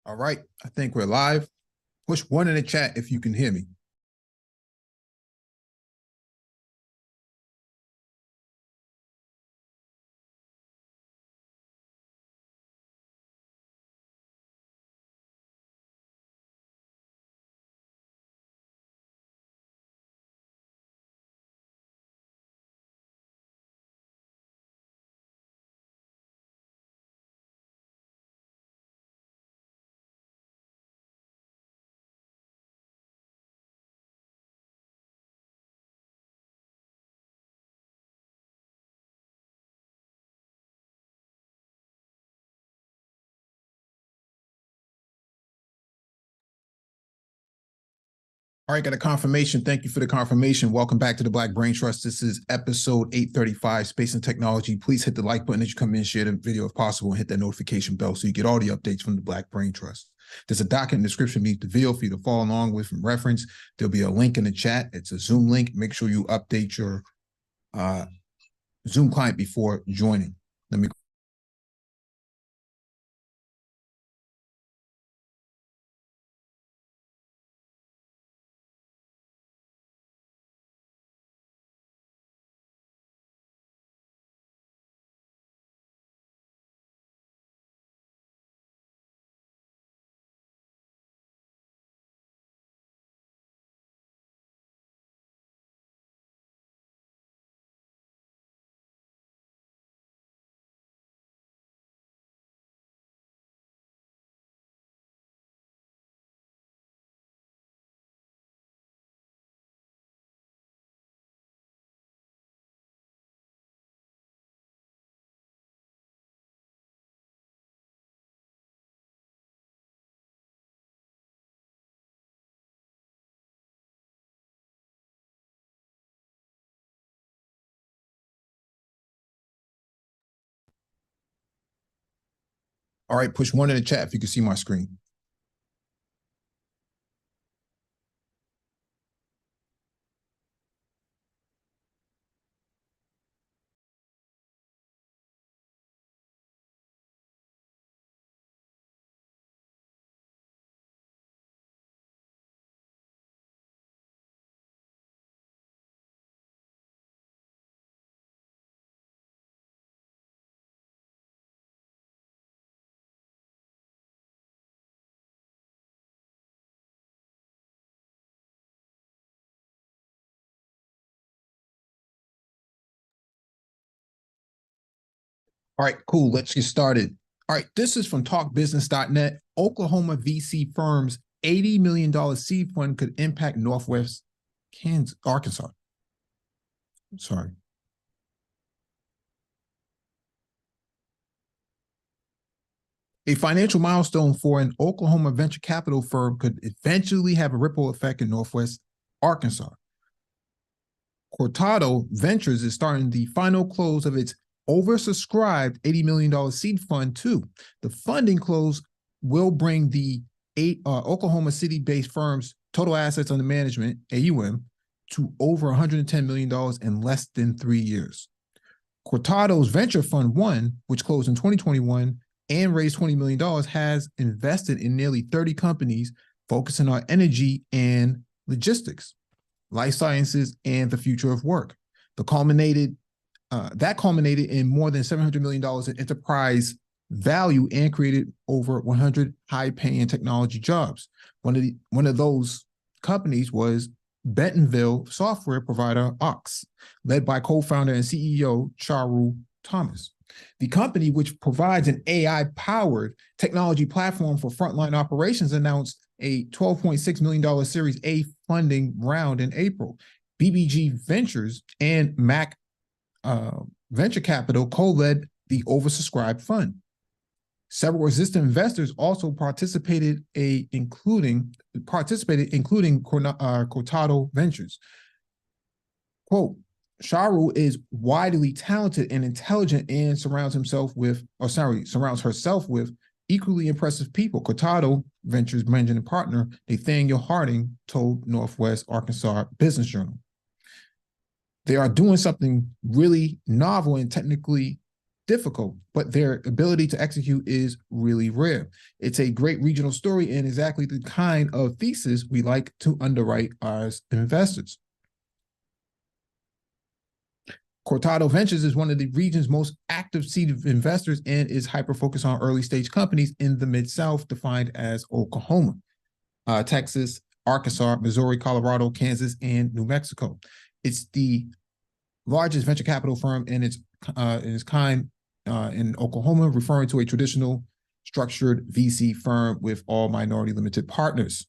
All right, I think we're live. Push one in the chat if you can hear me. All right, got a confirmation. Thank you for the confirmation. Welcome back to the Black Brain Trust. This is episode 835, Space and Technology. Please hit the like button as you come in, share the video if possible, and hit that notification bell so you get all the updates from the Black Brain Trust. There's a document in the description beneath the video for you to follow along with from reference. There'll be a link in the chat. It's a Zoom link. Make sure you update your Zoom client before joining. Let me All right, push one in the chat if you can see my screen. All right, cool. Let's get started. All right, this is from talkbusiness.net. Oklahoma VC firm's $80 million seed fund could impact Northwest Arkansas. Sorry. A financial milestone for an Oklahoma venture capital firm could eventually have a ripple effect in Northwest Arkansas. Cortado Ventures is starting the final close of its oversubscribed $80 million seed fund too. The funding close will bring the Oklahoma City-based firm's total assets under management, AUM, to over $110 million in less than 3 years. Cortado's Venture Fund 1, which closed in 2021 and raised $20 million, has invested in nearly 30 companies focusing on energy and logistics, life sciences, and the future of work. That culminated in more than $700 million in enterprise value and created over 100 high-paying technology jobs. One of those companies was Bentonville software provider Ox, led by co-founder and CEO Charu Thomas. The company, which provides an AI-powered technology platform for frontline operations, announced a $12.6 million Series A funding round in April. BBG Ventures and Mac Venture Capital co-led the oversubscribed fund. Several existing investors also participated, including Cortado Ventures. Quote, Charu is widely talented and intelligent and surrounds herself with equally impressive people, Cortado Ventures managing partner Nathaniel Harding told Northwest Arkansas Business Journal. They are doing something really novel and technically difficult, but their ability to execute is really rare. It's a great regional story and exactly the kind of thesis we like to underwrite as investors. Cortado Ventures is one of the region's most active seed investors and is hyper-focused on early-stage companies in the Mid-South, defined as Oklahoma, Texas, Arkansas, Missouri, Colorado, Kansas, and New Mexico. It's the largest venture capital firm in its kind in Oklahoma, referring to a traditional structured VC firm with all minority limited partners.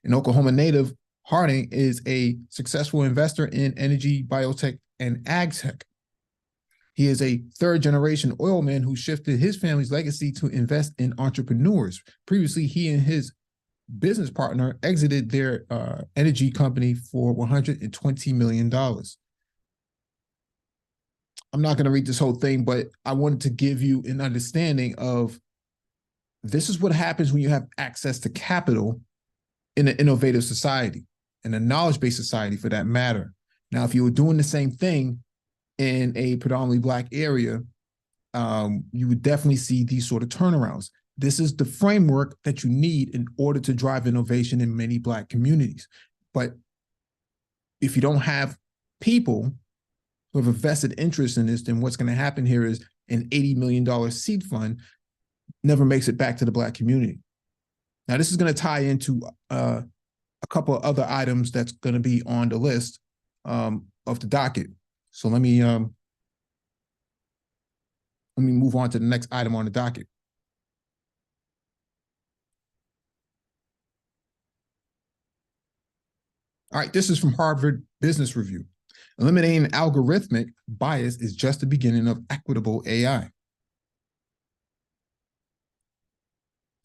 An Oklahoma native, Harding is a successful investor in energy, biotech, and ag tech. He is a third-generation oilman who shifted his family's legacy to invest in entrepreneurs. Previously, he and his business partner exited their energy company for $120 million. I'm not going to read this whole thing, but I wanted to give you an understanding of this is what happens when you have access to capital in an innovative society, in a knowledge-based society for that matter. Now, if you were doing the same thing in a predominantly Black area, you would definitely see these sort of turnarounds. This is the framework that you need in order to drive innovation in many Black communities. But if you don't have people who have a vested interest in this, then what's going to happen here is an $80 million seed fund never makes it back to the Black community. Now, this is going to tie into a couple of other items that's going to be on the list of the docket. So let me move on to the next item on the docket. All right, this is from Harvard Business Review. Eliminating algorithmic bias is just the beginning of equitable AI.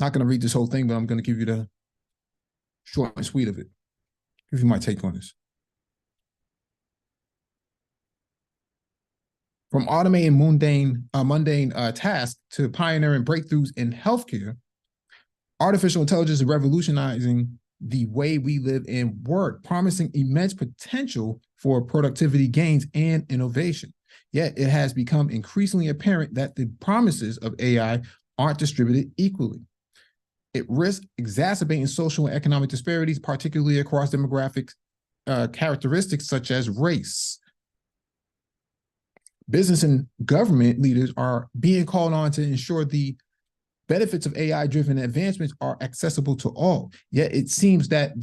Not going to read this whole thing, but I'm going to give you the short and sweet of it. Give you my take on this. From automating mundane tasks to pioneering breakthroughs in healthcare, artificial intelligence is revolutionizing the way we live and work, promising immense potential for productivity gains and innovation. Yet it has become increasingly apparent that the promises of AI aren't distributed equally. It risks exacerbating social and economic disparities, particularly across demographic characteristics such as race. Business and government leaders are being called on to ensure the benefits of AI-driven advancements are accessible to all. Yet it seems that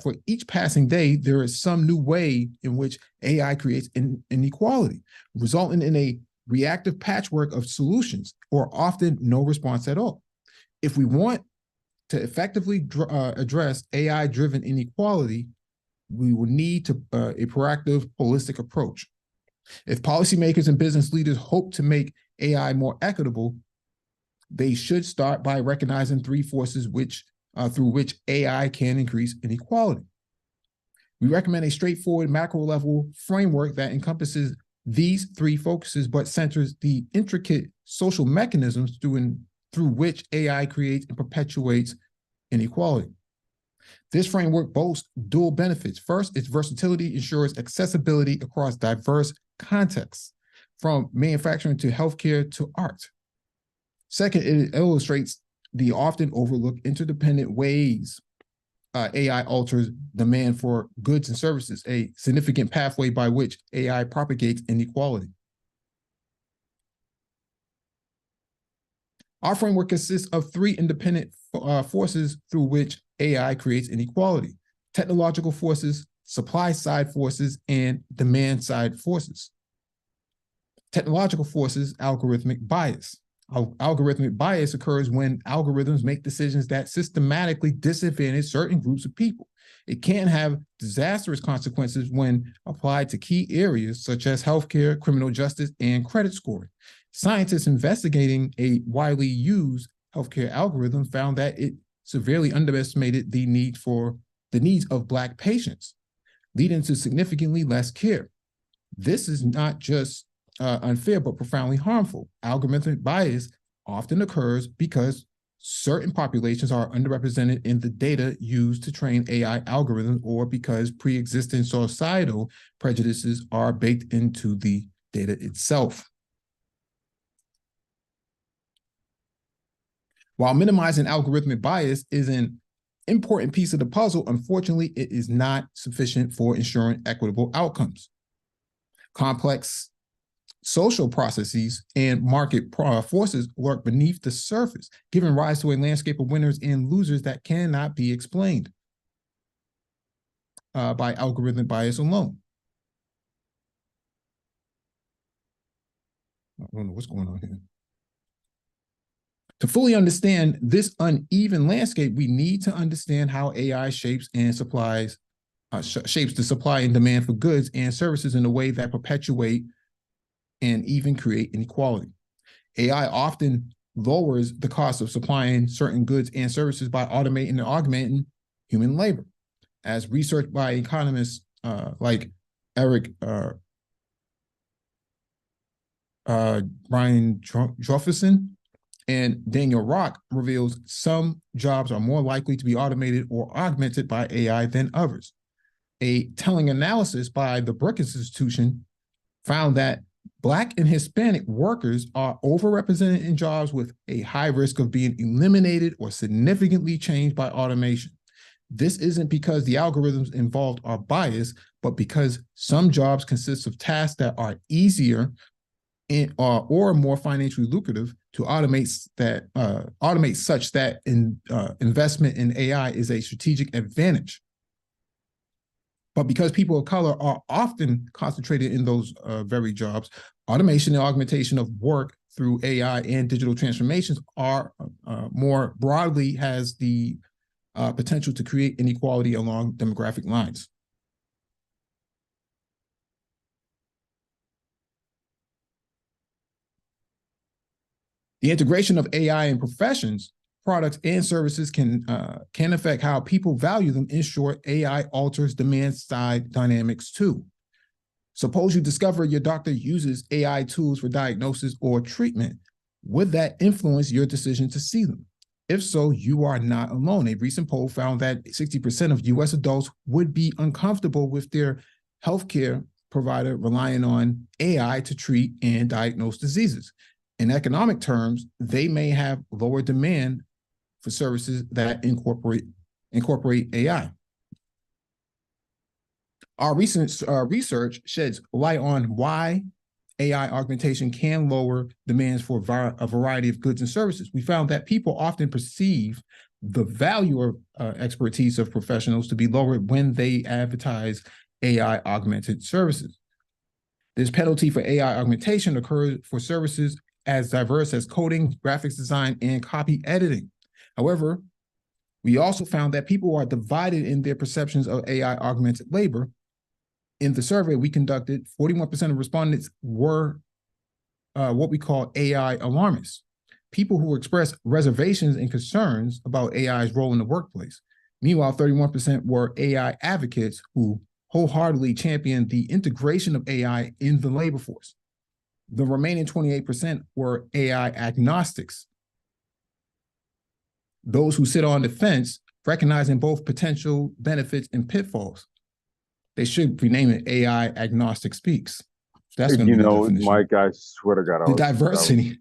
for each passing day, there is some new way in which AI creates inequality, resulting in a reactive patchwork of solutions, or often no response at all. If we want to effectively address AI-driven inequality, we will need a proactive, holistic approach. If policymakers and business leaders hope to make AI more equitable, they should start by recognizing three forces through which AI can increase inequality. We recommend a straightforward macro-level framework that encompasses these three focuses, but centers the intricate social mechanisms through which AI creates and perpetuates inequality. This framework boasts dual benefits. First, its versatility ensures accessibility across diverse contexts, from manufacturing to healthcare to art. Second, it illustrates the often overlooked interdependent ways AI alters demand for goods and services, a significant pathway by which AI propagates inequality. Our framework consists of three independent forces through which AI creates inequality: technological forces, supply-side forces, and demand-side forces. Technological forces, algorithmic bias. Algorithmic bias occurs when algorithms make decisions that systematically disadvantage certain groups of people. It can have disastrous consequences when applied to key areas such as healthcare, criminal justice, and credit scoring. Scientists investigating a widely used healthcare algorithm found that it severely underestimated the needs of Black patients, leading to significantly less care. This is not just unfair, but profoundly harmful. Algorithmic bias often occurs because certain populations are underrepresented in the data used to train AI algorithms, or because pre-existing societal prejudices are baked into the data itself. While minimizing algorithmic bias is an important piece of the puzzle, unfortunately, it is not sufficient for ensuring equitable outcomes. Complex social processes and market forces lurk beneath the surface, giving rise to a landscape of winners and losers that cannot be explained by algorithmic bias alone. I don't know what's going on here. To fully understand this uneven landscape, we need to understand how AI shapes and supplies shapes the supply and demand for goods and services in a way that perpetuate and even create inequality. AI often lowers the cost of supplying certain goods and services by automating and augmenting human labor. As research by economists like Eric Brian Jofferson and Daniel Rock reveals, some jobs are more likely to be automated or augmented by AI than others. A telling analysis by the Brookings Institution found that Black and Hispanic workers are overrepresented in jobs with a high risk of being eliminated or significantly changed by automation. This isn't because the algorithms involved are biased, but because some jobs consist of tasks that are easier or more financially lucrative to automate such that investment in AI is a strategic advantage. But because people of color are often concentrated in those very jobs, automation and augmentation of work through AI and digital transformations are more broadly has the potential to create inequality along demographic lines. The integration of AI in professions, products, and services can affect how people value them. In short, AI alters demand-side dynamics too. Suppose you discover your doctor uses AI tools for diagnosis or treatment. Would that influence your decision to see them? If so, you are not alone. A recent poll found that 60% of US adults would be uncomfortable with their healthcare provider relying on AI to treat and diagnose diseases. In economic terms, they may have lower demand for services that incorporate AI. Our recent research sheds light on why AI augmentation can lower demands for a variety of goods and services. We found that people often perceive the value of expertise of professionals to be lower when they advertise AI augmented services. This penalty for AI augmentation occurs for services as diverse as coding, graphics design, and copy editing. However, we also found that people are divided in their perceptions of AI augmented labor. In the survey we conducted, 41% of respondents were what we call AI alarmists, people who express reservations and concerns about AI's role in the workplace. Meanwhile, 31% were AI advocates who wholeheartedly championed the integration of AI in the labor force. The remaining 28% were AI agnostics, those who sit on the fence, recognizing both potential benefits and pitfalls. They should rename it AI agnostic speaks. That's going to be the definition. Mike, I swear to God, the diversity.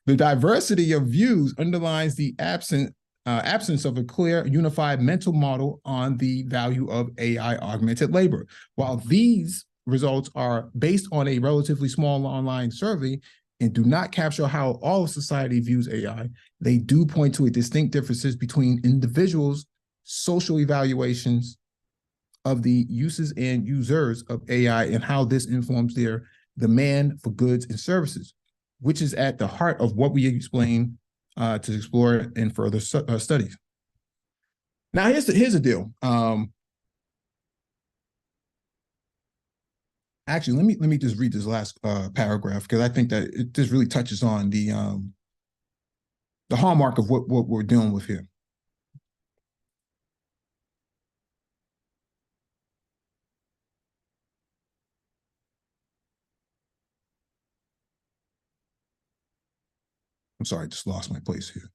The diversity of views underlines the absence of a clear, unified mental model on the value of AI augmented labor. While these results are based on a relatively small online survey and do not capture how all of society views AI, they do point to a distinct differences between individuals' social evaluations of the uses and users of AI and how this informs their demand for goods and services, which is at the heart of what we explain to explore in further studies. Now, here's the deal. Actually, let me just read this last paragraph, because I think that it just really touches on the hallmark of what we're dealing with here. I'm sorry, I just lost my place here.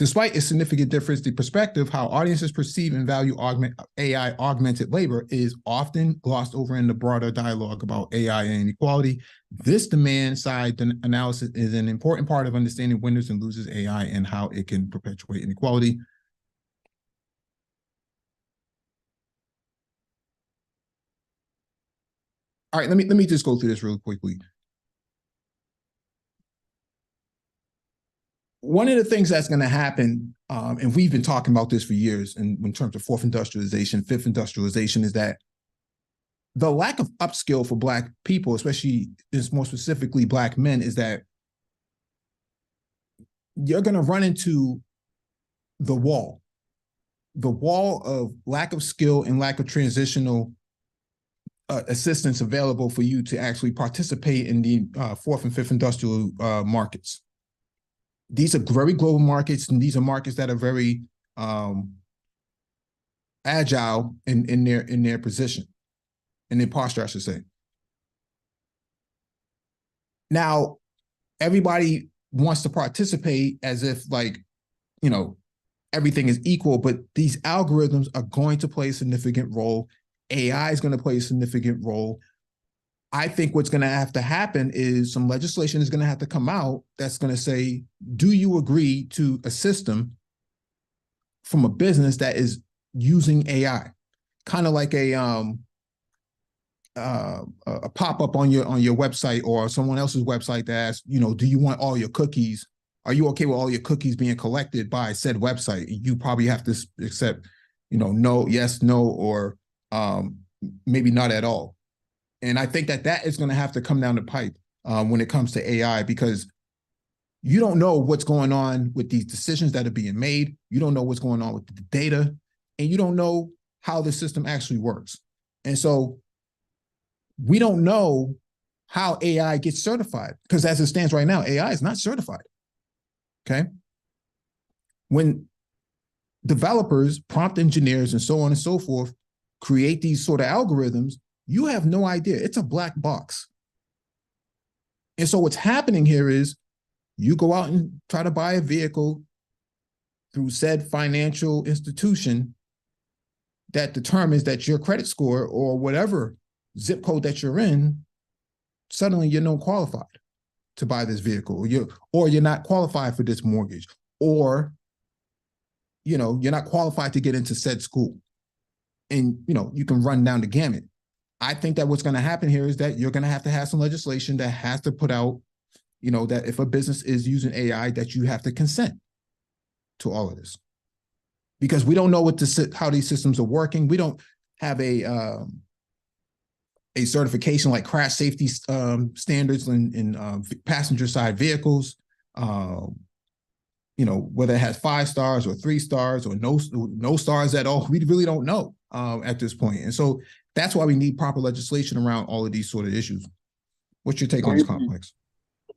Despite a significant difference, the perspective how audiences perceive and value AI augmented labor is often glossed over in the broader dialogue about AI and inequality. This demand-side analysis is an important part of understanding winners and losers AI and how it can perpetuate inequality. All right, let me just go through this real quickly. One of the things that's going to happen, and we've been talking about this for years in terms of fourth industrialization, fifth industrialization, is that the lack of upskill for Black people, especially more specifically Black men, is that you're going to run into the wall of lack of skill and lack of transitional assistance available for you to actually participate in the fourth and fifth industrial markets. These are very global markets, and these are markets that are very agile in their position, in their posture, I should say. Now, everybody wants to participate as if, like, you know, everything is equal, but these algorithms are going to play a significant role. AI is going to play a significant role. I think what's going to have to happen is some legislation is going to have to come out that's going to say, do you agree to a system from a business that is using AI? Kind of like a pop-up on your website or someone else's website that asks, you know, do you want all your cookies? Are you okay with all your cookies being collected by said website? You probably have to accept, you know, no, yes, no, or maybe not at all. And I think that is going to have to come down the pipe when it comes to AI, because you don't know what's going on with these decisions that are being made. You don't know what's going on with the data, and you don't know how the system actually works. And so we don't know how AI gets certified, because as it stands right now, AI is not certified. Okay. When developers, prompt engineers, and so on and so forth create these sort of algorithms, you have no idea. It's a black box. And so what's happening here is you go out and try to buy a vehicle through said financial institution that determines that your credit score or whatever zip code that you're in, suddenly you're not qualified to buy this vehicle, or you're not qualified for this mortgage, or, you know, you're not qualified to get into said school. And, you know, you can run down the gamut. I think that what's going to happen here is that you're going to have some legislation that has to put out, you know, that if a business is using AI, that you have to consent to all of this, because we don't know how these systems are working. We don't have a certification like crash safety standards in passenger side vehicles. You know, whether it has 5 stars or 3 stars or no stars at all, we really don't know at this point. And so that's why we need proper legislation around all of these sort of issues. What's your take on this complex?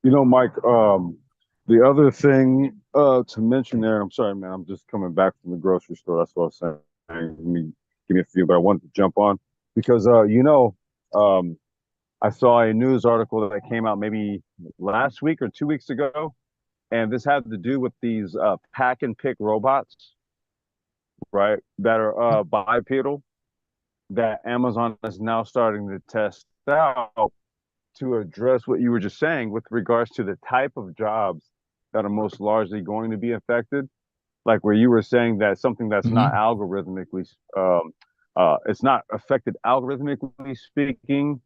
You know, Mike, the other thing to mention there, I'm sorry, man, I'm just coming back from the grocery store. That's what I was saying. Give me a few, but I wanted to jump on because, I saw a news article that came out maybe last week or 2 weeks ago, and this had to do with these pack and pick robots, right, that are bipedal, that Amazon is now starting to test out to address what you were just saying with regards to the type of jobs that are most largely going to be affected. Like where you were saying that something that's not algorithmically, it's not affected algorithmically speaking,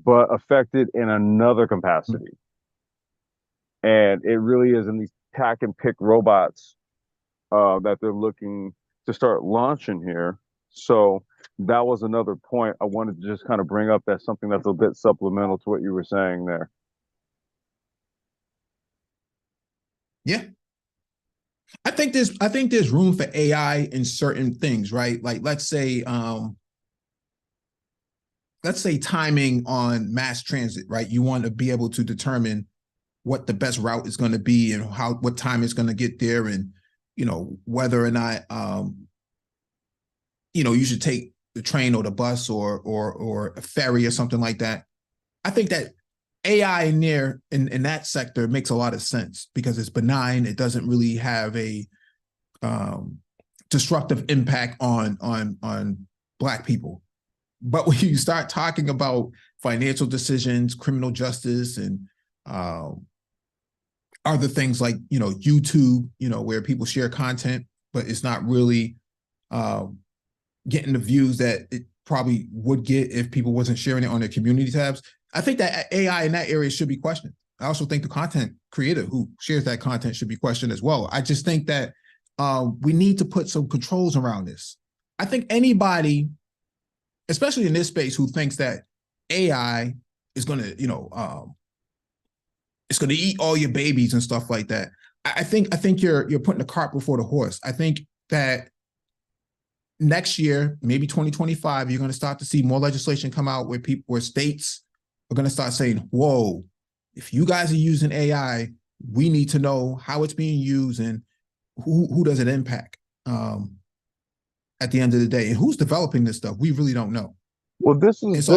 but affected in another capacity. And it really is in these pack and pick robots that they're looking to start launching here. So that was another point I wanted to just kind of bring up. That's something that's a bit supplemental to what you were saying there. Yeah. I think there's room for AI in certain things, right? Like let's say timing on mass transit, right? You want to be able to determine what the best route is going to be and what time it's going to get there, and, you know, whether or not you know, you should take the train or the bus or a ferry or something like that. I think that AI in there in that sector makes a lot of sense because it's benign. It doesn't really have a disruptive impact on Black people. But when you start talking about financial decisions, criminal justice, and other things like, YouTube, where people share content, but it's not really getting the views that it probably would get if people wasn't sharing it on their community tabs. I think that AI in that area should be questioned. I also think the content creator who shares that content should be questioned as well. I just think that we need to put some controls around this. I think anybody, especially in this space, who thinks that AI is going to, it's going to eat all your babies and stuff like that. I think you're putting the cart before the horse. I think that next year, maybe 2025, you're going to start to see more legislation come out where states are going to start saying, whoa, if you guys are using AI, we need to know how it's being used and who does it impact at the end of the day, and who's developing this stuff. We really don't know. Well, I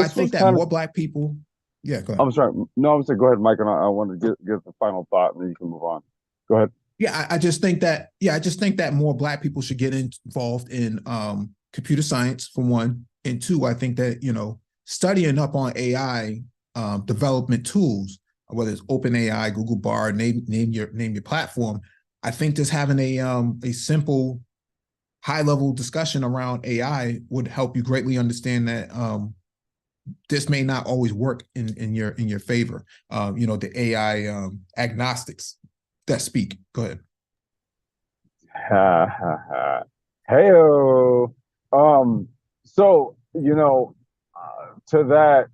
think that more Black people. Yeah, go ahead. I'm sorry. No, I'm sorry. Go ahead, Mike, and I want to give the final thought, and then you can move on. Go ahead. Yeah, I just think that more Black people should get involved in computer science, for one, and two, I think that studying up on AI development tools, whether it's OpenAI, Google Bard, name your platform. I think just having a simple, high-level discussion around AI would help you greatly understand that this may not always work in your favor. The AI agnostics that speak. Go ahead. Heyo. So to that.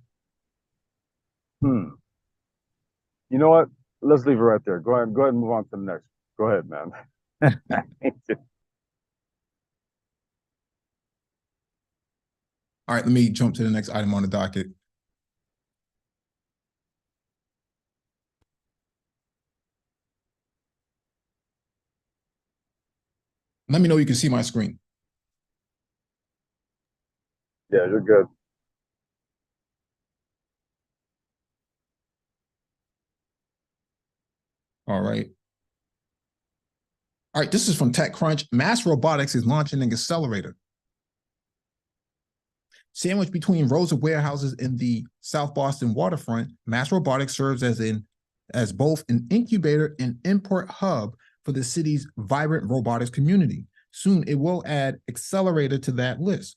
You know what? Let's leave it right there. Go ahead and move on to the next. Go ahead, man. All right, let me jump to the next item on the docket. Let me know you can see my screen. Yeah, you're good. All right. All right, this is from TechCrunch. Mass Robotics is launching an accelerator. Sandwiched between rows of warehouses in the South Boston waterfront, Mass Robotics serves as both an incubator and import hub for the city's vibrant robotics community. Soon, it will add accelerator to that list.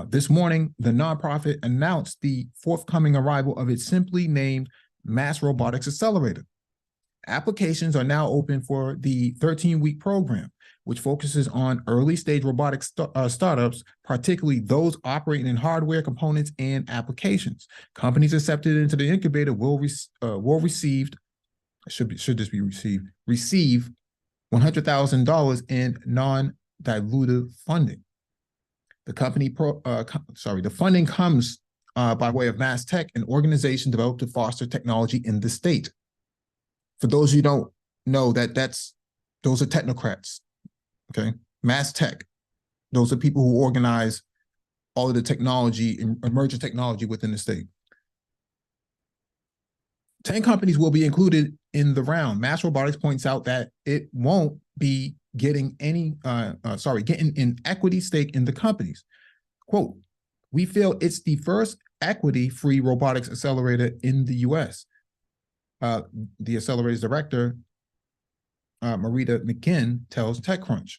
This morning, the nonprofit announced the forthcoming arrival of its simply named Mass Robotics Accelerator. Applications are now open for the 13-week program, which focuses on early-stage robotic startups, particularly those operating in hardware components and applications. Companies accepted into the incubator will receive $100,000 in non-dilutive funding. The funding comes by way of Mass Tech, an organization developed to foster technology in the state. For those who don't know, those are technocrats, okay? Mass Tech, those are people who organize all of the technology and emerging technology within the state. 10 companies will be included in the round. Mass Robotics points out that it won't be getting in equity stake in the companies. Quote, "We feel it's the first equity-free robotics accelerator in the U.S." The accelerator's director, Marita McGinn, tells TechCrunch.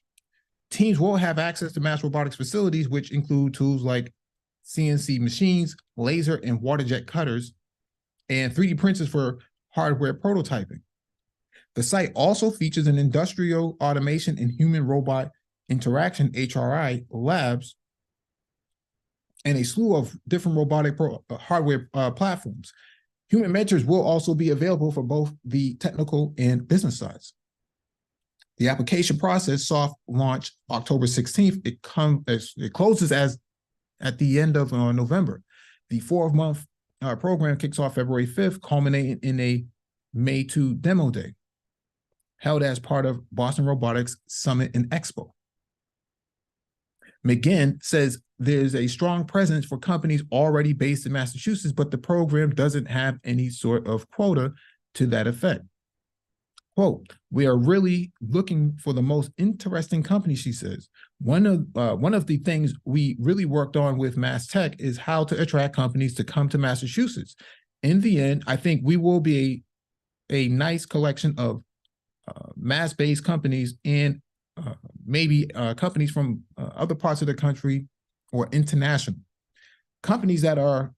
Teams will have access to Mass Robotics facilities, which include tools like CNC machines, laser and water jet cutters, and 3D printers for hardware prototyping. The site also features an industrial automation and human robot interaction HRI labs and a slew of different robotic hardware platforms. Human mentors will also be available for both the technical and business sides. The application process soft launch October 16th. It closes at the end of November. The 4-month program kicks off February 5th, culminating in a May 2 demo day, held as part of Boston Robotics Summit and Expo. McGinn says there's a strong presence for companies already based in Massachusetts, but the program doesn't have any sort of quota to that effect. Quote, we are really looking for the most interesting company, she says. One of the things we really worked on with Mass Tech is how to attract companies to come to Massachusetts. In the end, I think we will be a nice collection of mass-based companies and maybe companies from other parts of the country or international. Companies that are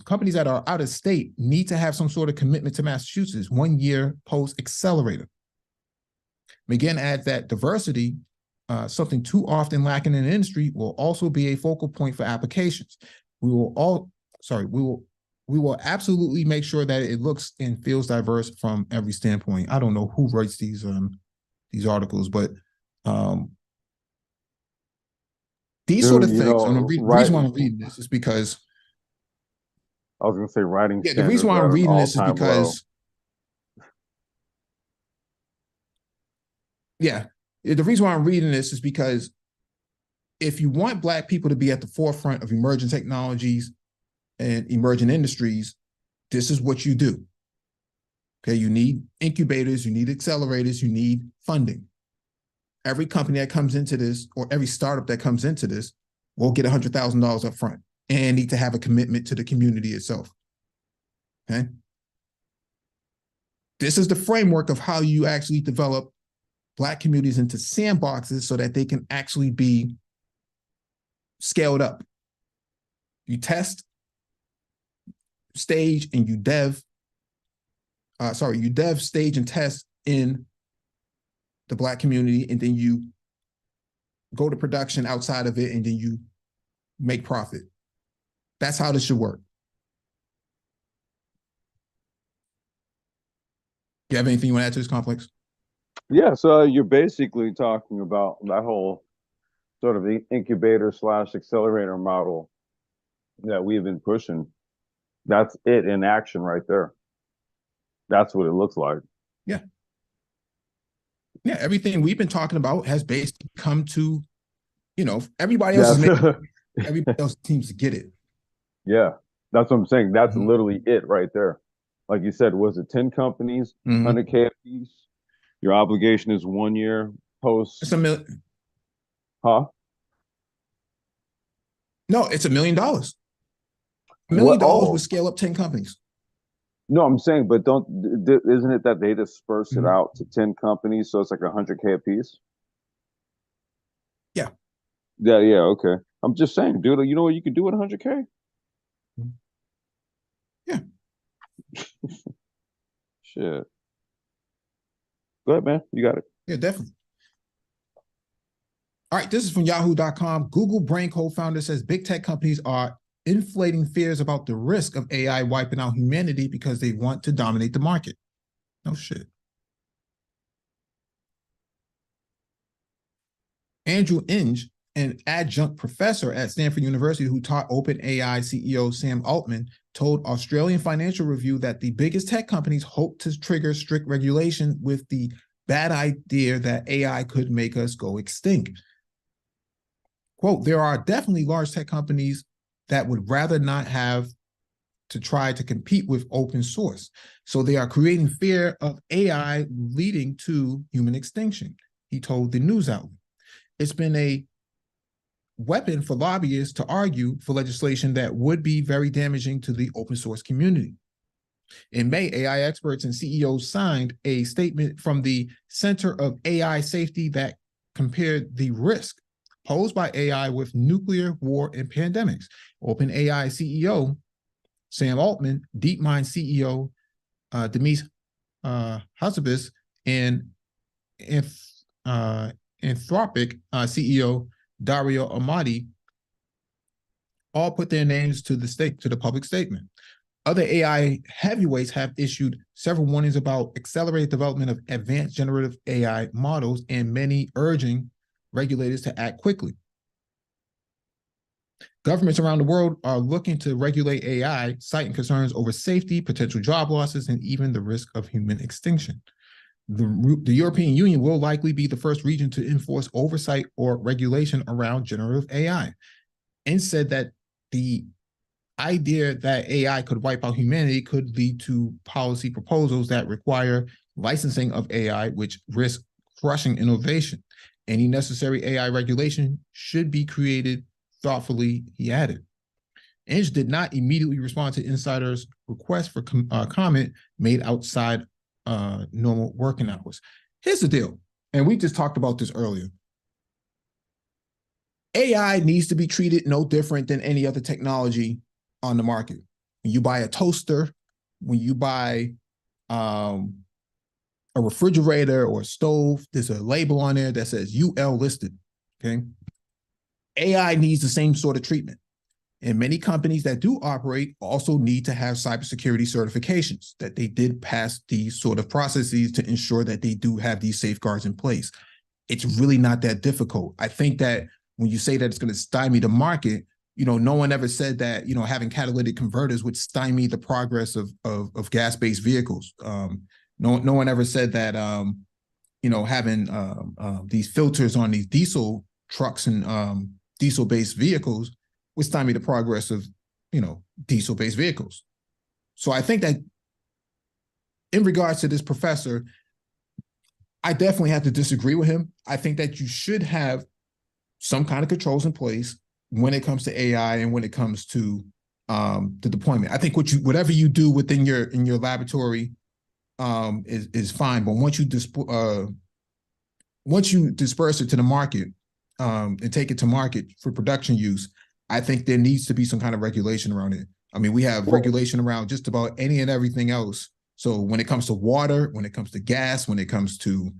companies that are out of state need to have some sort of commitment to Massachusetts 1 year post accelerator. McGinn adds that diversity, something too often lacking in the industry, will also be a focal point for applications. We will absolutely make sure that it looks and feels diverse from every standpoint. I don't know who writes these articles, but these sort of things. And the reason why I'm reading this is because I was going to say writing the reason why I'm reading this is because the reason why I'm reading this is because if you want Black people to be at the forefront of emerging technologies and emerging industries, this is what you do. Okay, you need incubators, you need accelerators, you need funding. Every company that comes into this, or every startup that comes into this, will get $100,000 up front and need to have a commitment to the community itself. Okay? This is the framework of how you actually develop Black communities into sandboxes so that they can actually be scaled up. You test, stage, and you dev, stage, and test in the Black community, and then you go to production outside of it, and then you make profit. That's how this should work. You have anything you want to add to this complex? Yeah, so you're basically talking about that whole sort of incubator / accelerator model that we've been pushing. That's it in action right there. That's what it looks like. Yeah. Yeah, everything we've been talking about has basically come to, everybody else everybody else seems to get it. Yeah, that's what I'm saying. That's literally it right there. Like you said, was it 10 companies, 100K a piece? Your obligation is 1 year post. It's $1 million. Huh? No, it's $1 million. $1 million would scale up 10 companies. No, I'm saying, but isn't it that they disperse it out to 10 companies, so it's like 100K a piece? Yeah. Yeah, okay. I'm just saying, dude, you know what you could do with 100K? Yeah. Shit. Go ahead, man. You got it. Yeah, definitely. All right, this is from yahoo.com. Google Brain co-founder says big tech companies are inflating fears about the risk of AI wiping out humanity because they want to dominate the market. No shit. Andrew Inge, an adjunct professor at Stanford University who taught OpenAI CEO Sam Altman, told Australian Financial Review that the biggest tech companies hope to trigger strict regulation with the bad idea that AI could make us go extinct. Quote, there are definitely large tech companies that would rather not have to try to compete with open source. So they are creating fear of AI leading to human extinction, he told the news outlet. It's been a weapon for lobbyists to argue for legislation that would be very damaging to the open source community. In May, AI experts and CEOs signed a statement from the Center of AI Safety that compared the risk posed by AI with nuclear war and pandemics. OpenAI CEO Sam Altman, DeepMind CEO Demis Hassabis, and Anthropic CEO Dario Amati all put their names to the public statement. Other AI heavyweights have issued several warnings about accelerated development of advanced generative AI models, and many urging regulators to act quickly. Governments around the world are looking to regulate AI, citing concerns over safety, potential job losses, and even the risk of human extinction. The European Union will likely be the first region to enforce oversight or regulation around generative AI, and said that the idea that AI could wipe out humanity could lead to policy proposals that require licensing of AI, which risks crushing innovation. Any necessary AI regulation should be created thoughtfully, he added. Inch did not immediately respond to insiders' request for comment made outside normal working hours. Here's the deal, and we just talked about this earlier. AI needs to be treated no different than any other technology on the market. When you buy a toaster, when you buy a refrigerator or a stove, there's a label on there that says UL listed, okay? AI needs the same sort of treatment. And many companies that do operate also need to have cybersecurity certifications, that they did pass these sort of processes to ensure that they do have these safeguards in place. It's really not that difficult. I think that when you say that it's going to stymie the market, no one ever said that, having catalytic converters would stymie the progress of gas-based vehicles. No one ever said that, having these filters on these diesel trucks and diesel-based vehicles would stymie the progress of, diesel-based vehicles. So I think that in regards to this professor, I definitely have to disagree with him. I think that you should have some kind of controls in place when it comes to AI and when it comes to the deployment. I think whatever you do within your laboratory is fine, but once you disperse it to the market and take it to market for production use, I think there needs to be some kind of regulation around it. I mean, we have regulation around just about any and everything else. So when it comes to water, when it comes to gas, when it comes to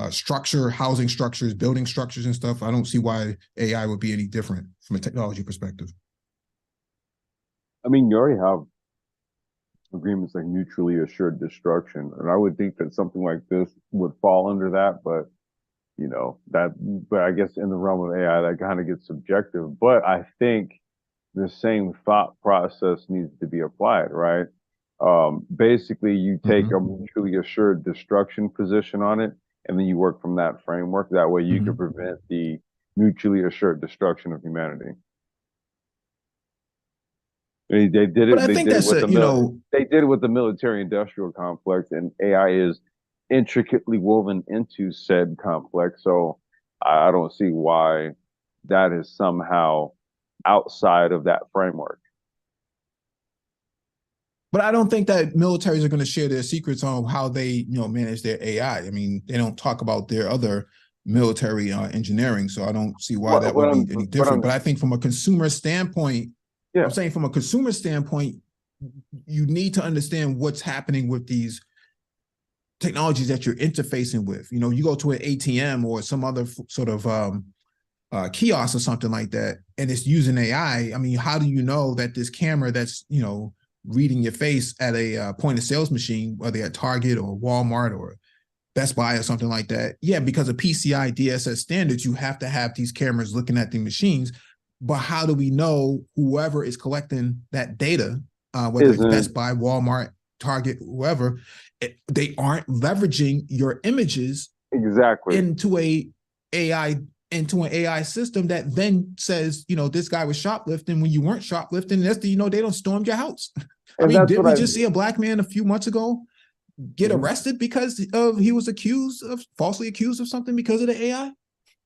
structure, housing structures, building structures and stuff, I don't see why AI would be any different from a technology perspective. I mean, you already have agreements like mutually assured destruction, and I would think that something like this would fall under that, but but I guess in the realm of AI, that kind of gets subjective. But I think the same thought process needs to be applied, right? Basically, you take a mutually assured destruction position on it, and then you work from that framework. That way, you can prevent the mutually assured destruction of humanity. They did it. But I think that's they did it with the military-industrial complex, and AI is intricately woven into said complex. So I don't see why that is somehow outside of that framework. But I don't think that militaries are going to share their secrets on how they, manage their AI. I mean, they don't talk about their other military engineering, so I don't see why that would be any different. But I think from a consumer standpoint, I'm saying from a consumer standpoint, you need to understand what's happening with these technologies that you're interfacing with. You go to an ATM or some other sort of kiosk or something like that, and it's using AI. I mean, how do you know that this camera that's, reading your face at a point of sales machine, whether at Target or Walmart or Best Buy or something like that? Yeah, because of PCI DSS standards, you have to have these cameras looking at the machines. But how do we know whoever is collecting that data, whether it's Best Buy, Walmart, Target, whoever, they aren't leveraging your images into an AI system that then says, this guy was shoplifting when you weren't shoplifting. Next thing you know, they don't storm your house. I mean, did we just see a black man a few months ago get arrested because he was falsely accused of something because of the AI?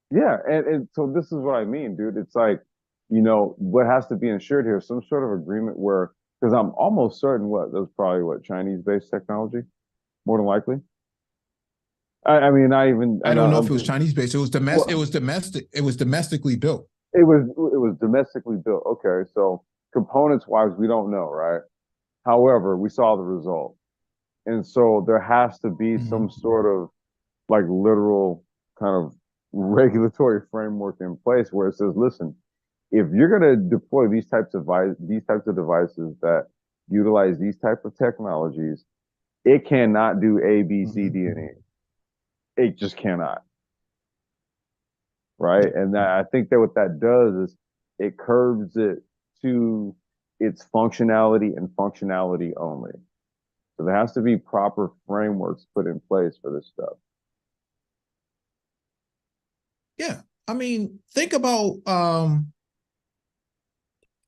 Yeah, and so this is what I mean, dude. It's like, what has to be ensured here, some sort of agreement where, because I'm almost certain that's probably Chinese-based technology, more than likely. I don't know if it was Chinese based. It was domestic. It was domestic. It was domestically built. It was domestically built. Okay, so components wise, we don't know, right? However, we saw the result, and so there has to be some sort of like literal kind of regulatory framework in place where it says, listen, if you're going to deploy these types of devices that utilize these type of technologies, it cannot do A, B, C, D, and E. It just cannot. Right. And I think that what that does is it curbs it to its functionality and functionality only. So there has to be proper frameworks put in place for this stuff. Yeah. I mean, think about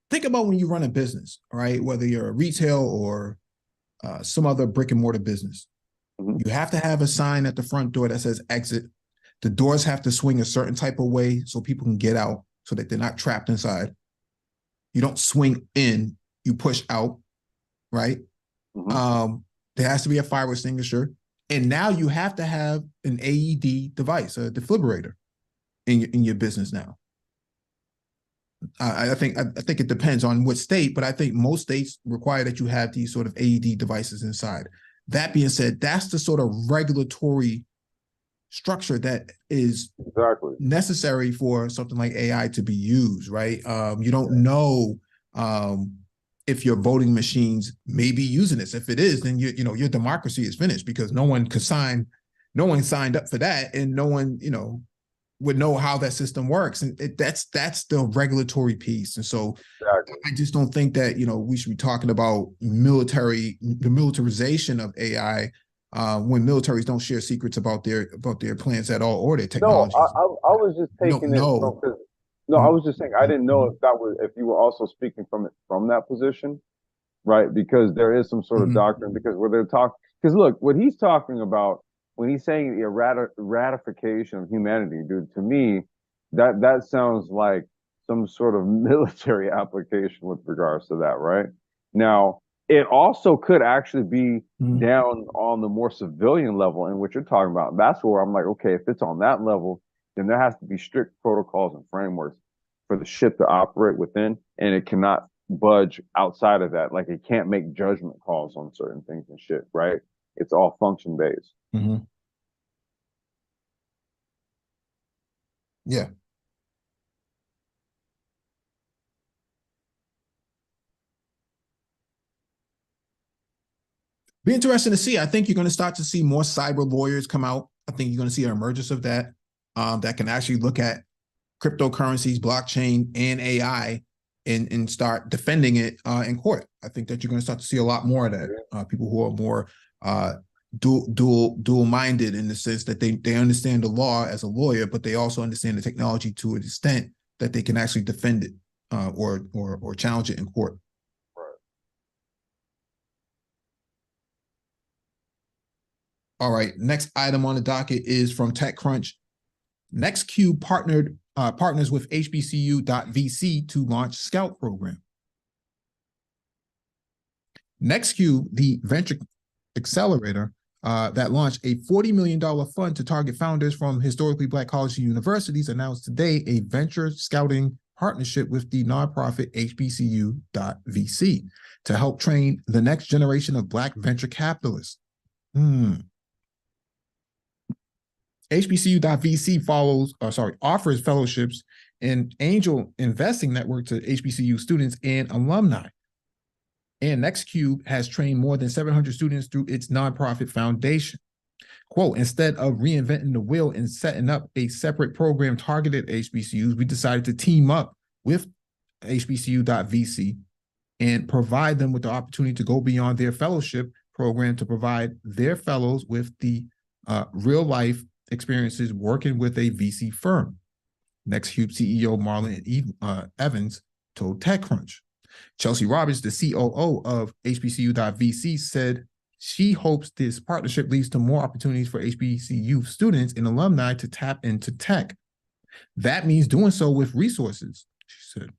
when you run a business, right? Whether you're a retail or some other brick and mortar business. You have to have a sign at the front door that says exit. The doors have to swing a certain type of way so people can get out so that they're not trapped inside. You don't swing in, you push out, right? There has to be a fire extinguisher. And now you have to have an AED device, a defibrillator in your business now. I think it depends on what state, but I think most states require that you have these sort of AED devices inside. That being said, that's the sort of regulatory structure that is necessary for something like AI to be used, right? You don't know if your voting machines may be using this. If it is, then your democracy is finished because no one signed up for that, and no one would know how that system works, and that's the regulatory piece. And so I just don't think that we should be talking about the militarization of AI when militaries don't share secrets about their plans at all or their technologies. No, I was just taking it from, I was just saying I didn't know if you were also speaking from that position, right? Because there is some sort of doctrine, because where they're talking, because look, what he's talking about when he's saying the ratification of humanity, dude, to me, that sounds like some sort of military application with regards to that, right? Now, it also could actually be down on the more civilian level in what you're talking about. That's where I'm like, okay, if it's on that level, then there has to be strict protocols and frameworks for the ship to operate within, and it cannot budge outside of that. Like, it can't make judgment calls on certain things and shit, right? It's all function based. Yeah. Be interesting to see. I think you're going to start to see more cyber lawyers come out. I think you're going to see an emergence of that that can actually look at cryptocurrencies, blockchain, and AI and start defending it in court. I think that you're going to start to see a lot more of that. People who are more dual-minded in the sense that they understand the law as a lawyer, but they also understand the technology to an extent that they can actually defend it or challenge it in court. All right, next item on the docket is from TechCrunch. NextCube partners with HBCU.VC to launch Scout program. NextCube, the venture accelerator that launched a $40 million fund to target founders from historically Black colleges and universities, announced today a venture scouting partnership with the nonprofit HBCU.VC to help train the next generation of Black venture capitalists. HBCU.VC offers fellowships and angel investing network to HBCU students and alumni. And NextCube has trained more than 700 students through its nonprofit foundation. Quote, instead of reinventing the wheel and setting up a separate program targeted at HBCUs, we decided to team up with HBCU.VC and provide them with the opportunity to go beyond their fellowship program to provide their fellows with the real life experiences working with a VC firm. NextCube CEO Marlon Evans told TechCrunch. Chelsea Roberts, the COO of HBCU.VC, said she hopes this partnership leads to more opportunities for HBCU students and alumni to tap into tech. That means doing so with resources, she said,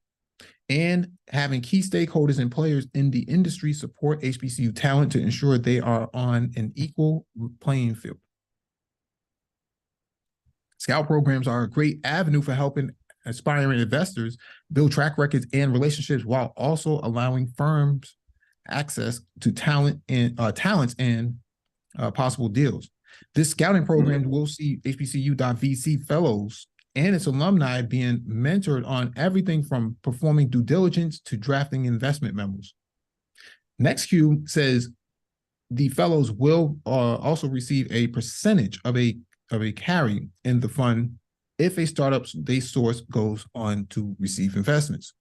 and having key stakeholders and players in the industry support HBCU talent to ensure they are on an equal playing field. Scout programs are a great avenue for helping aspiring investors build track records and relationships while also allowing firms access to talents and possible deals. This scouting program will see HBCU.VC fellows and its alumni being mentored on everything from performing due diligence to drafting investment memos. NextCube says the fellows will also receive a percentage of a carry in the fund if a startup's they source goes on to receive investments.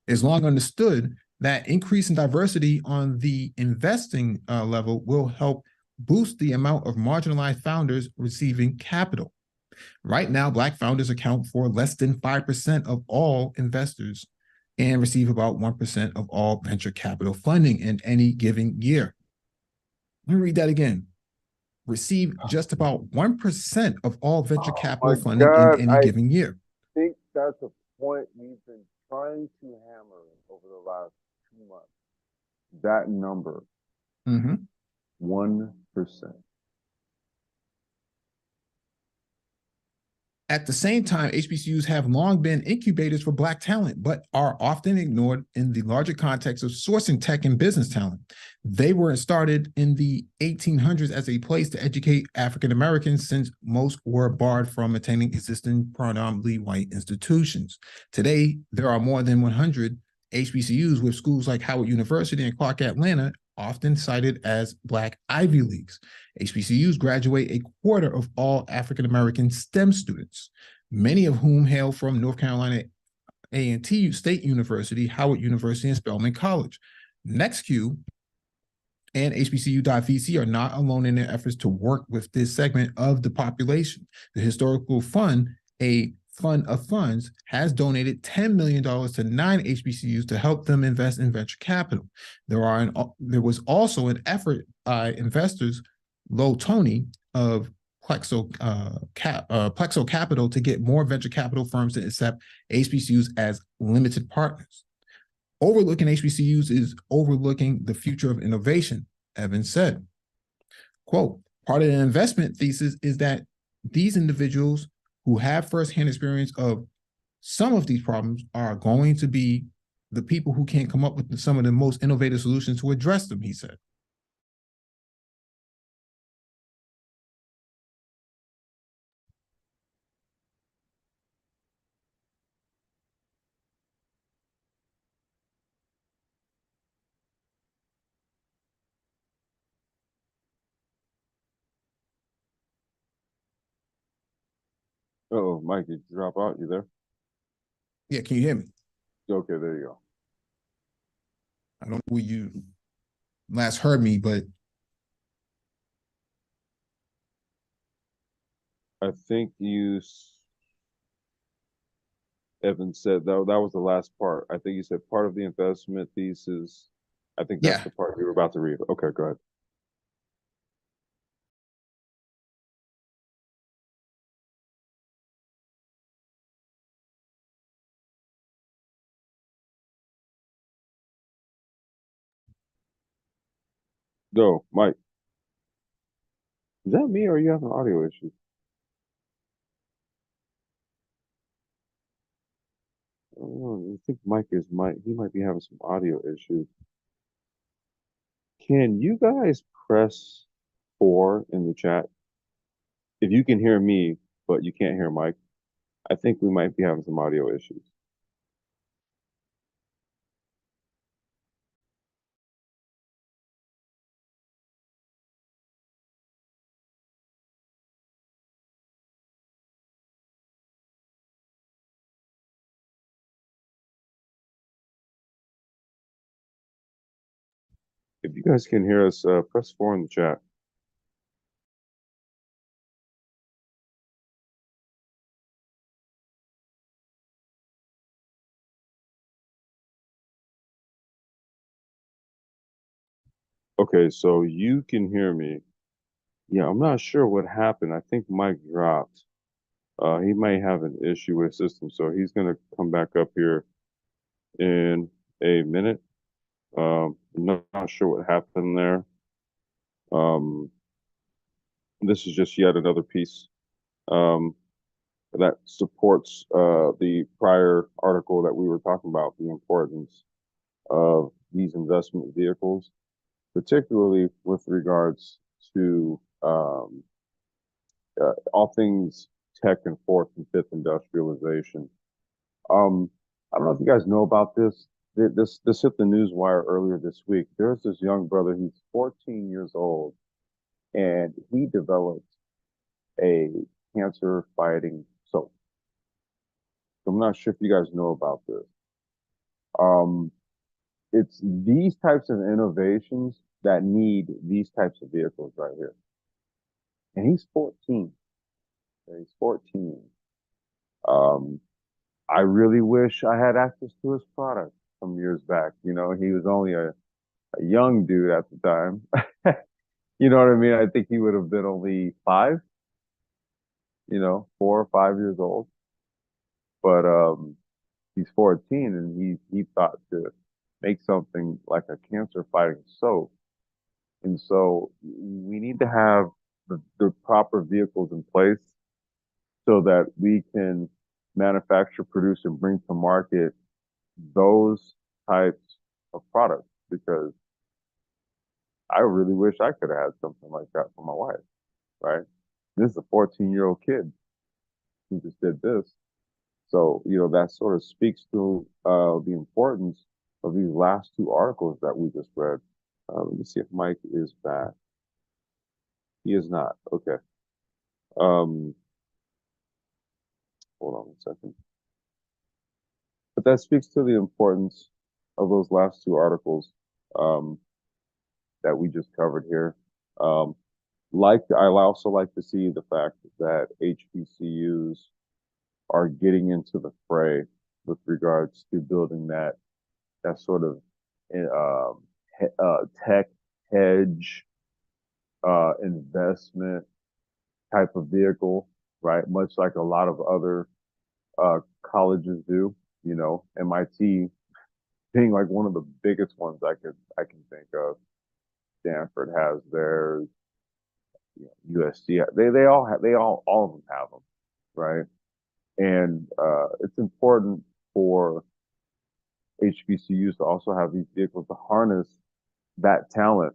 It's long understood that increase in diversity on the investing level will help boost the amount of marginalized founders receiving capital. Right now, Black founders account for less than 5% of all investors and receive about 1% of all venture capital funding in any given year. Let me read that again. Receive just about 1% of all venture capital funding in God, any I given year. think that's a point we've been trying to hammer over the last 2 months. That number, Mm-hmm. 1%. At the same time, HBCUs have long been incubators for Black talent, but are often ignored in the larger context of sourcing tech and business talent. They were started in the 1800s as a place to educate African Americans, since most were barred from attending existing predominantly white institutions. Today, there are more than 100 HBCUs, with schools like Howard University and Clark Atlanta often cited as Black Ivy Leagues. HBCUs graduate a quarter of all African American STEM students, many of whom hail from North Carolina A&T State University, Howard University, and Spelman College. NextQ and HBCU.VC are not alone in their efforts to work with this segment of the population. The Historical Fund, a fund of funds, has donated $10 million to 9 HBCUs to help them invest in venture capital. There was also an effort by investors, Low Tony of Plexo Capital, to get more venture capital firms to accept HBCUs as limited partners. Overlooking HBCUs is overlooking the future of innovation, Evans said. Quote, part of the investment thesis is that these individuals who have firsthand experience of some of these problems are going to be the people who can come up with some of the most innovative solutions to address them, he said. Oh, Mike, did you drop out? You there? Yeah, can you hear me? Okay, there you go. I don't know where you last heard me, but I think Evan said that was the last part. I think you said part of the investment thesis. I think that's yeah. the part you were about to read. Okay, go ahead. Go, Mike. Is that me or are you having audio issues? I don't know. I think he might be having some audio issues. Can you guys press 4 in the chat? If you can hear me, but you can't hear Mike, I think we might be having some audio issues. If you guys can hear us, press 4 in the chat. Okay, so you can hear me. Yeah, I'm not sure what happened. I think Mike dropped. He might have an issue with system, so he's gonna come back up here in a minute. I'm not sure what happened there. Um, this is just yet another piece um, that supports the prior article that we were talking about, the importance of these investment vehicles, particularly with regards to all things tech and fourth and fifth industrialization. I don't know if you guys know about this. This hit the news wire earlier this week. There's this young brother. He's 14 years old, and he developed a cancer fighting soap. I'm not sure if you guys know about this. Um, it's these types of innovations that need these types of vehicles right here. And he's 14. He's 14. Um, I really wish I had access to his product some years back. You know, he was only a young dude at the time. You know what I mean? I think he would have been only 5, 4 or 5 years old. But he's 14 and he thought to make something like a cancer fighting soap. And so we need to have the proper vehicles in place so that we can manufacture, produce, and bring to market those types of products. Because I really wish I could have had something like that for my wife, right? This is a 14-year-old kid who just did this. So, that sort of speaks to the importance of these last 2 articles that we just read. Let me see if Mike is back. He is not. Okay. Um, hold on a second. But that speaks to the importance of those last 2 articles um, that we just covered here. I also like to see the fact that HBCUs are getting into the fray with regards to building that sort of tech hedge investment type of vehicle, right? Much like a lot of other colleges do. MIT being like one of the biggest ones I can think of. Stanford has theirs. USC. All of them have them, right? And it's important for HBCUs to also have these vehicles to harness that talent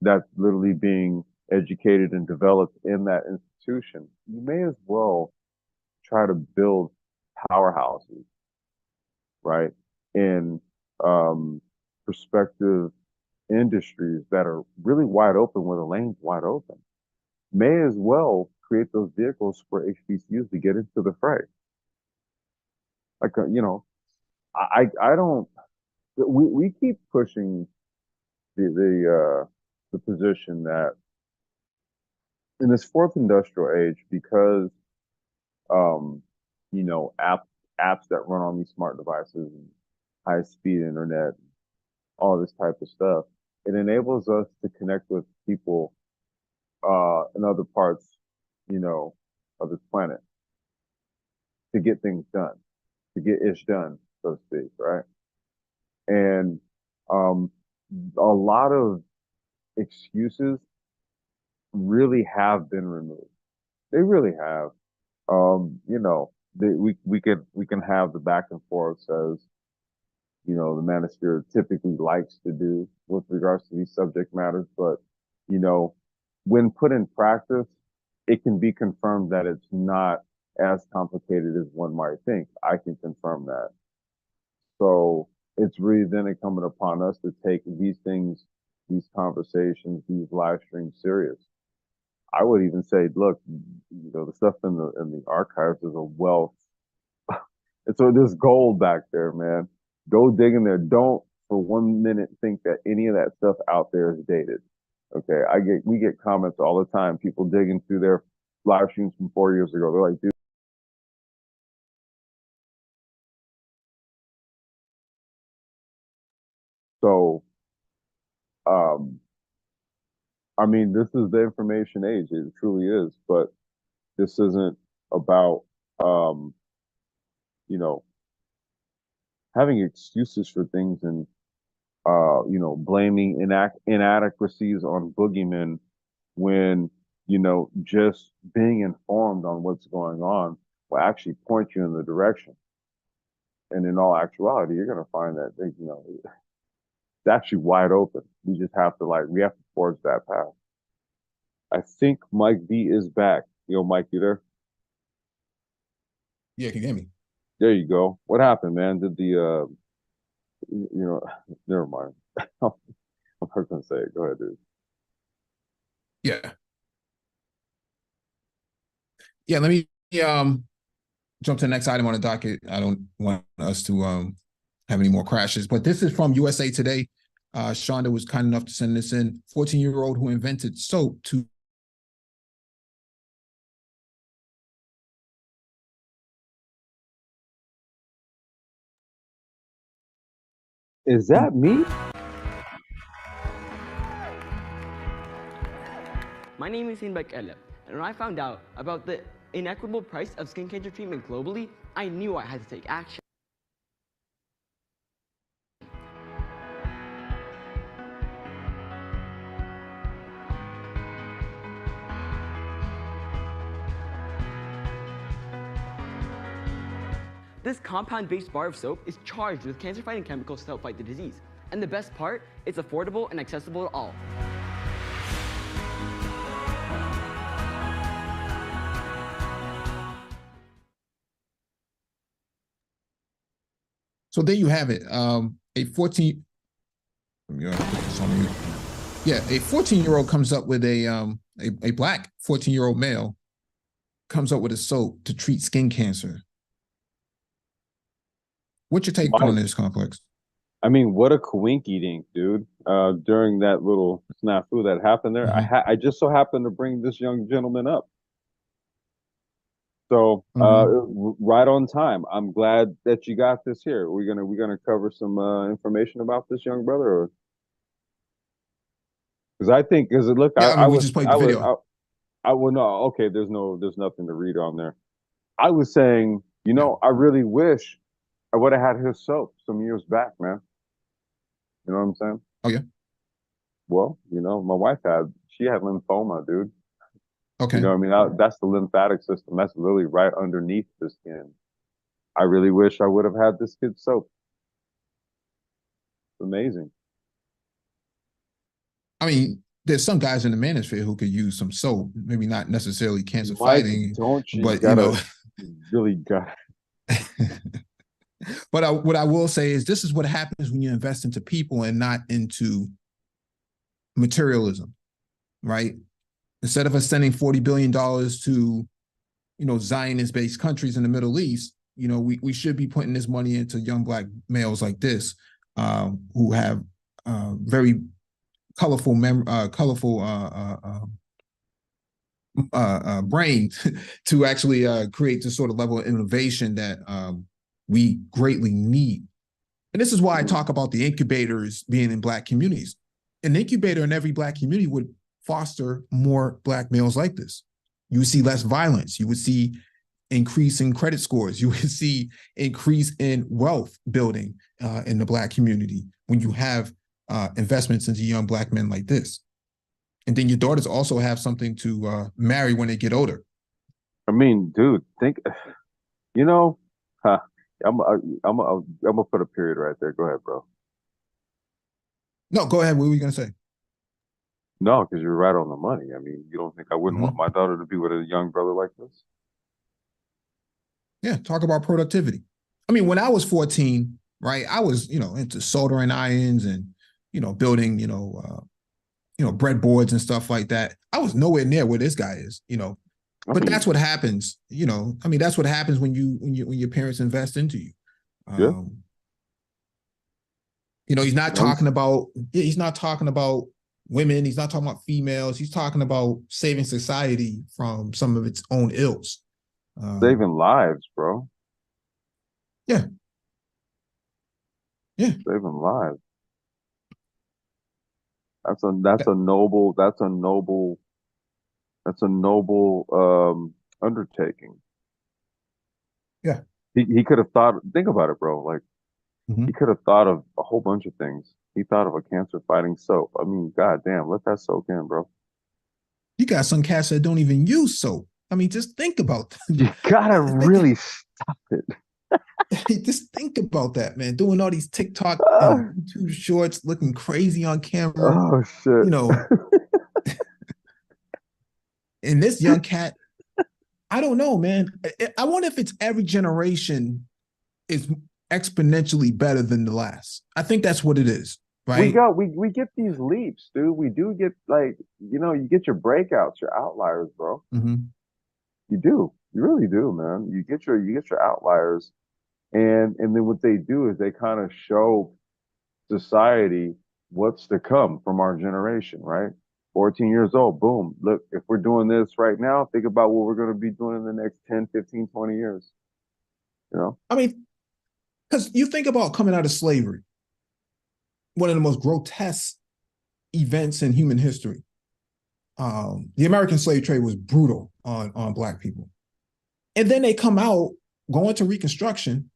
that's literally being educated and developed in that institution. You may as well try to build powerhouses, right? In prospective industries that are really wide open, where the lane's wide open. May as well create those vehicles for HBCUs to get into the fray. Like, I don't. We keep pushing the position that in this fourth industrial age, because um, apps that run on these smart devices and high speed internet, all this type of stuff, it enables us to connect with people in other parts, of this planet to get things done, to get ish done, so to speak, right? And a lot of excuses really have been removed. They really have. We can have the back and forth as the manosphere typically likes to do with regards to these subject matters, but you know, when put in practice, it can be confirmed that it's not as complicated as one might think. I can confirm that. So it's really then incumbent upon us to take these things, these conversations, these live streams serious. I would even say, look, the stuff in the archives is a wealth. And so there's gold back there, man. Go dig in there. Don't for 1 minute think that any of that stuff out there is dated. Okay, we get comments all the time. People digging through their live streams from 4 years ago. They're like, dude. So, um, I mean, this is the information age. It truly is. But this isn't about, um, you know, having excuses for things and, blaming inadequacies on boogeymen when, just being informed on what's going on will actually point you in the direction. And in all actuality, you're going to find that, it's actually wide open. We just have to we have to forge that path. I think Mike B is back. Yo, Mike, you there? Yeah, can you hear me? There you go. What happened, man? Did never mind. I'm not going to say it. Go ahead, dude. Yeah. Yeah, let me jump to the next item on the docket. I don't want us to have any more crashes, but this is from USA Today. Shonda was kind enough to send this in. 14-year-old who invented soap to Is that me? My name is Hinbek Elef, and when I found out about the inequitable price of skin cancer treatment globally, I knew I had to take action. This compound-based bar of soap is charged with cancer-fighting chemicals to help fight the disease. And the best part, it's affordable and accessible to all. So there you have it. A 14, let me put this on here. Yeah, a 14-year-old comes up with a black 14-year-old male comes up with a soap to treat skin cancer. What's your take on this, Complex? I mean, what a coinky dink, dude. During that little snafu that happened there, I just so happened to bring this young gentleman up. So right on time. I'm glad that you got this here. We're gonna cover some information about this young brother, or because look, Yeah, we just played the video. I will no, okay, there's nothing to read on there. I was saying, I really wish I would have had his soap some years back, man. You know what I'm saying? Oh yeah. Well, my wife she had lymphoma, dude. Okay. You know what I mean? That's the lymphatic system. That's really right underneath the skin. I really wish I would have had this kid's soap. It's amazing. I mean, there's some guys in the manosphere who could use some soap, maybe not necessarily cancer fighting, but really got. But what I will say is this is what happens when you invest into people and not into materialism, right? Instead of us sending $40 billion to, Zionist-based countries in the Middle East, we should be putting this money into young Black males like this, who have very colorful brain to actually create this sort of level of innovation that we greatly need. And this is why I talk about the incubators being in Black communities. An incubator in every Black community would foster more Black males like this. You would see less violence. You would see increase in credit scores. You would see increase in wealth building in the Black community when you have investments into young Black men like this. And then your daughters also have something to marry when they get older. I mean, dude, I'm gonna put a period right there. Go ahead, bro. No, go ahead. What were you gonna say? No, because you're right on the money. I mean, you don't think I wouldn't want my daughter to be with a young brother like this? Yeah, talk about productivity. I mean, when I was 14, right, I was, into soldering irons and, building, breadboards and stuff like that. I was nowhere near where this guy is, But that's what happens, that's what happens when your parents invest into you. He's not talking about women. He's not talking about females. He's talking about saving society from some of its own ills. Saving lives, bro. Yeah. Yeah. Saving lives. That's a noble undertaking. Yeah. He could have think about it, bro. Like he could have thought of a whole bunch of things. He thought of a cancer fighting soap. I mean, goddamn, let that soak in, bro. You got some cats that don't even use soap. I mean, just think about that. You gotta really stop it. Just think about that, man. Doing all these TikTok and YouTube shorts, looking crazy on camera. Oh shit. And this young cat, I don't know, man. I wonder if it's every generation is exponentially better than the last. I think that's what it is, right? We get these leaps, dude. We do get you get your breakouts, your outliers, bro. You do. You really do, man. You get your outliers. And then what they do is they kind of show society what's to come from our generation, right? 14 years old, boom. Look, if we're doing this right now, think about what we're going to be doing in the next 10, 15, 20 years. I mean, because you think about coming out of slavery, one of the most grotesque events in human history. the American slave trade was brutal on Black people. And then they come out going to Reconstruction,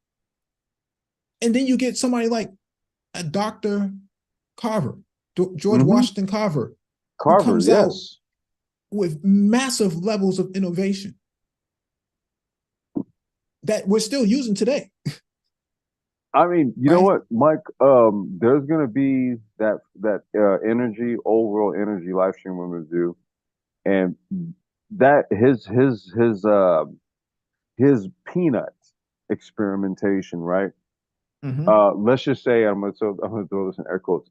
and then you get somebody like a Dr. Carver, George Washington Carver, who comes out with massive levels of innovation that we're still using today. I mean, you know what, Mike? There's gonna be that energy, overall energy live stream we're gonna do, and that his peanut experimentation, right? Let's just say I'm gonna throw this in air quotes,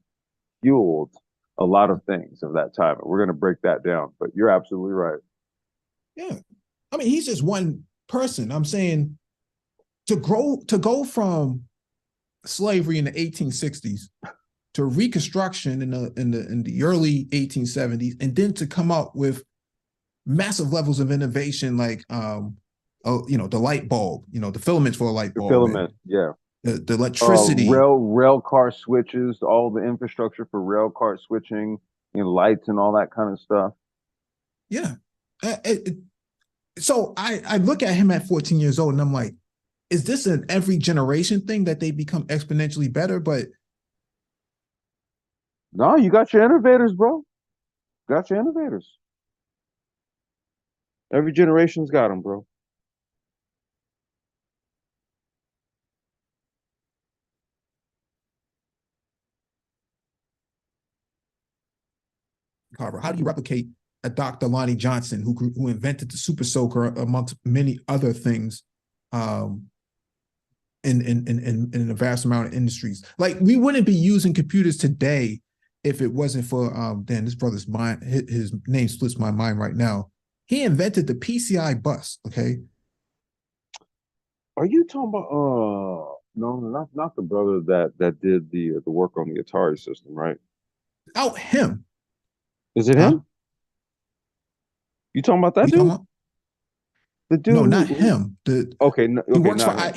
fueled a lot of things of that time. We're gonna break that down, but you're absolutely right. Yeah, I mean, he's just one person. I'm saying to go from slavery in the 1860s to Reconstruction in the early 1870s, and then to come up with massive levels of innovation like the light bulb, the filaments for a light bulb, filament, the electricity, rail car switches, all the infrastructure for rail car switching and lights and all that kind of stuff. Yeah. So I look at him at 14 years old and I'm like, is this an every generation thing that they become exponentially better? But no, you got your innovators, bro. Got your innovators. Every generation's got them, bro. Carver, how do you replicate a Dr. Lonnie Johnson who invented the super soaker amongst many other things in a vast amount of industries? Like, we wouldn't be using computers today if it wasn't for this brother's mind. His name splits my mind right now. He invented the PCI bus. Okay. Are you talking about no, not the brother that did the work on the Atari system, right? Oh, him. Is it him? You talking about that dude? The dude? No, not him. He works for him.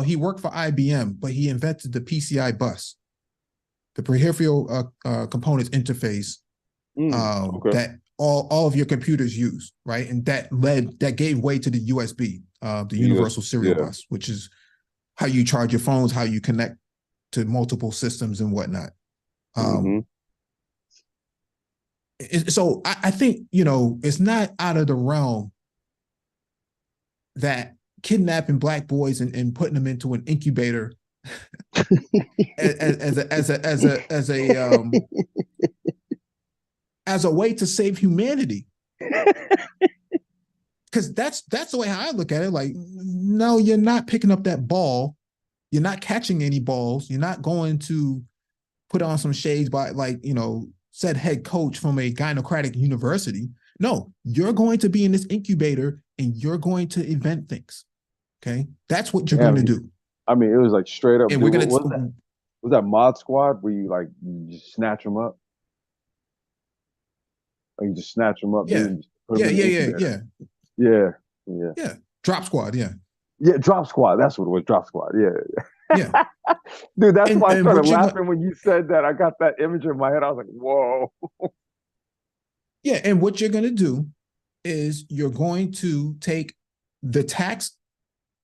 he worked for IBM, but he invented the PCI bus, the peripheral components interface that all of your computers use, right? And that gave way to the USB, the Universal Serial Bus, which is how you charge your phones, how you connect to multiple systems and whatnot. So I think, it's not out of the realm that kidnapping Black boys and putting them into an incubator as a way to save humanity. Because that's the way I look at it. Like, no, you're not picking up that ball. You're not catching any balls. You're not going to put on some shades by, said head coach from a gynocratic university. No, you're going to be in this incubator and you're going to invent things. Okay, that's what you're going to do. I mean, it was like straight up. And we're gonna. Was that Mod Squad where you just snatch them up? Or you just snatch them up? Yeah, yeah. Drop Squad. Yeah, Drop Squad. That's what it was. Drop Squad. Yeah. Dude, that's why I started laughing when you said that. I got that image in my head. I was like, whoa. Yeah, and what you're going to do is you're going to take the tax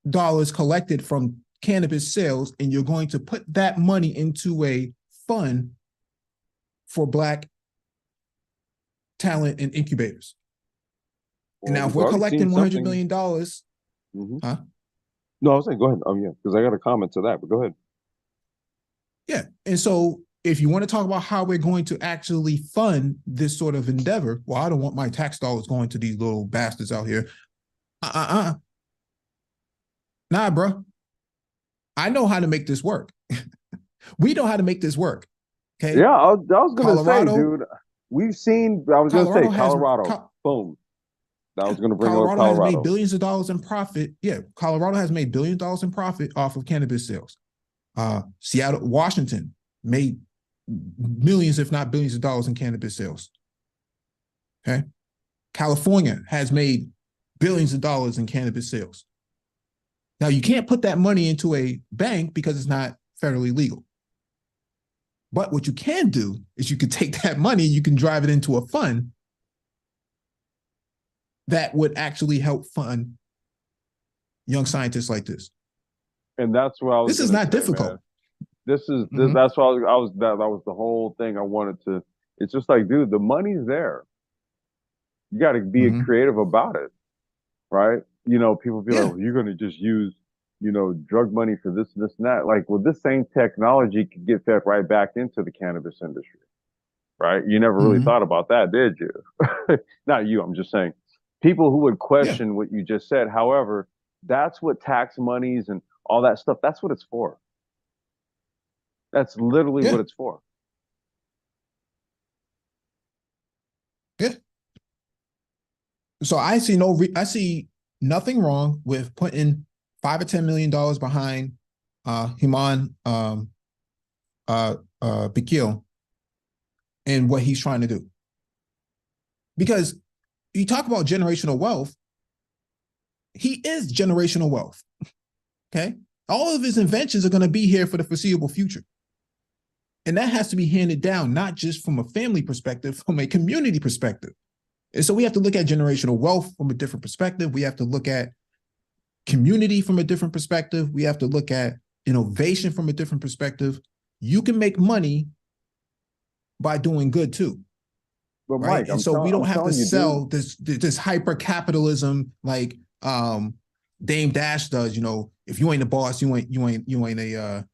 dollars collected from cannabis sales and you're going to put that money into a fund for Black talent and incubators. And now if we're collecting $100 million, huh? No, I was saying, go ahead. Because I got a comment to that, but go ahead. Yeah. And so if you want to talk about how we're going to actually fund this sort of endeavor, well, I don't want my tax dollars going to these little bastards out here. Nah, bro. I know how to make this work. We know how to make this work. Okay. Yeah, I was going to say, dude, we've seen, I was going to say Colorado. Boom. I was going to bring up Colorado. Has made billions of dollars in profit. Yeah, Colorado has made billions of dollars in profit off of cannabis sales. Seattle, Washington made millions, if not billions of dollars in cannabis sales. Okay. California has made billions of dollars in cannabis sales. Now, you can't put that money into a bank because it's not federally legal. But what you can do is you could take that money, you can drive it into a fund that would actually help fund young scientists like this. And that's what I was. This is not say, difficult. Man. This is that's why I was that was the whole thing I wanted to. It's just like, dude, the money's there. You got to be creative about it, right? You know, people be like, well, you're going to just use, you know, drug money for this, this, and that. Like, well, this same technology could get fed right back into the cannabis industry, right? You never really thought about that, did you? Not you. I'm just saying, people who would question what you just said. However, that's what tax monies and all that stuff. That's what it's for. That's literally what it's for. Yeah. So I see nothing wrong with putting $5 or $10 million behind Himan Bikil and what he's trying to do. Because you talk about generational wealth, he is generational wealth. Okay? All of his inventions are going to be here for the foreseeable future. And that has to be handed down, not just from a family perspective, from a community perspective. And so we have to look at generational wealth from a different perspective. We have to look at community from a different perspective. We have to look at innovation from a different perspective. You can make money by doing good too. But right? Mike, and so we don't have to sell this hyper capitalism like Dame Dash does. You know, if you ain't the boss, you ain't a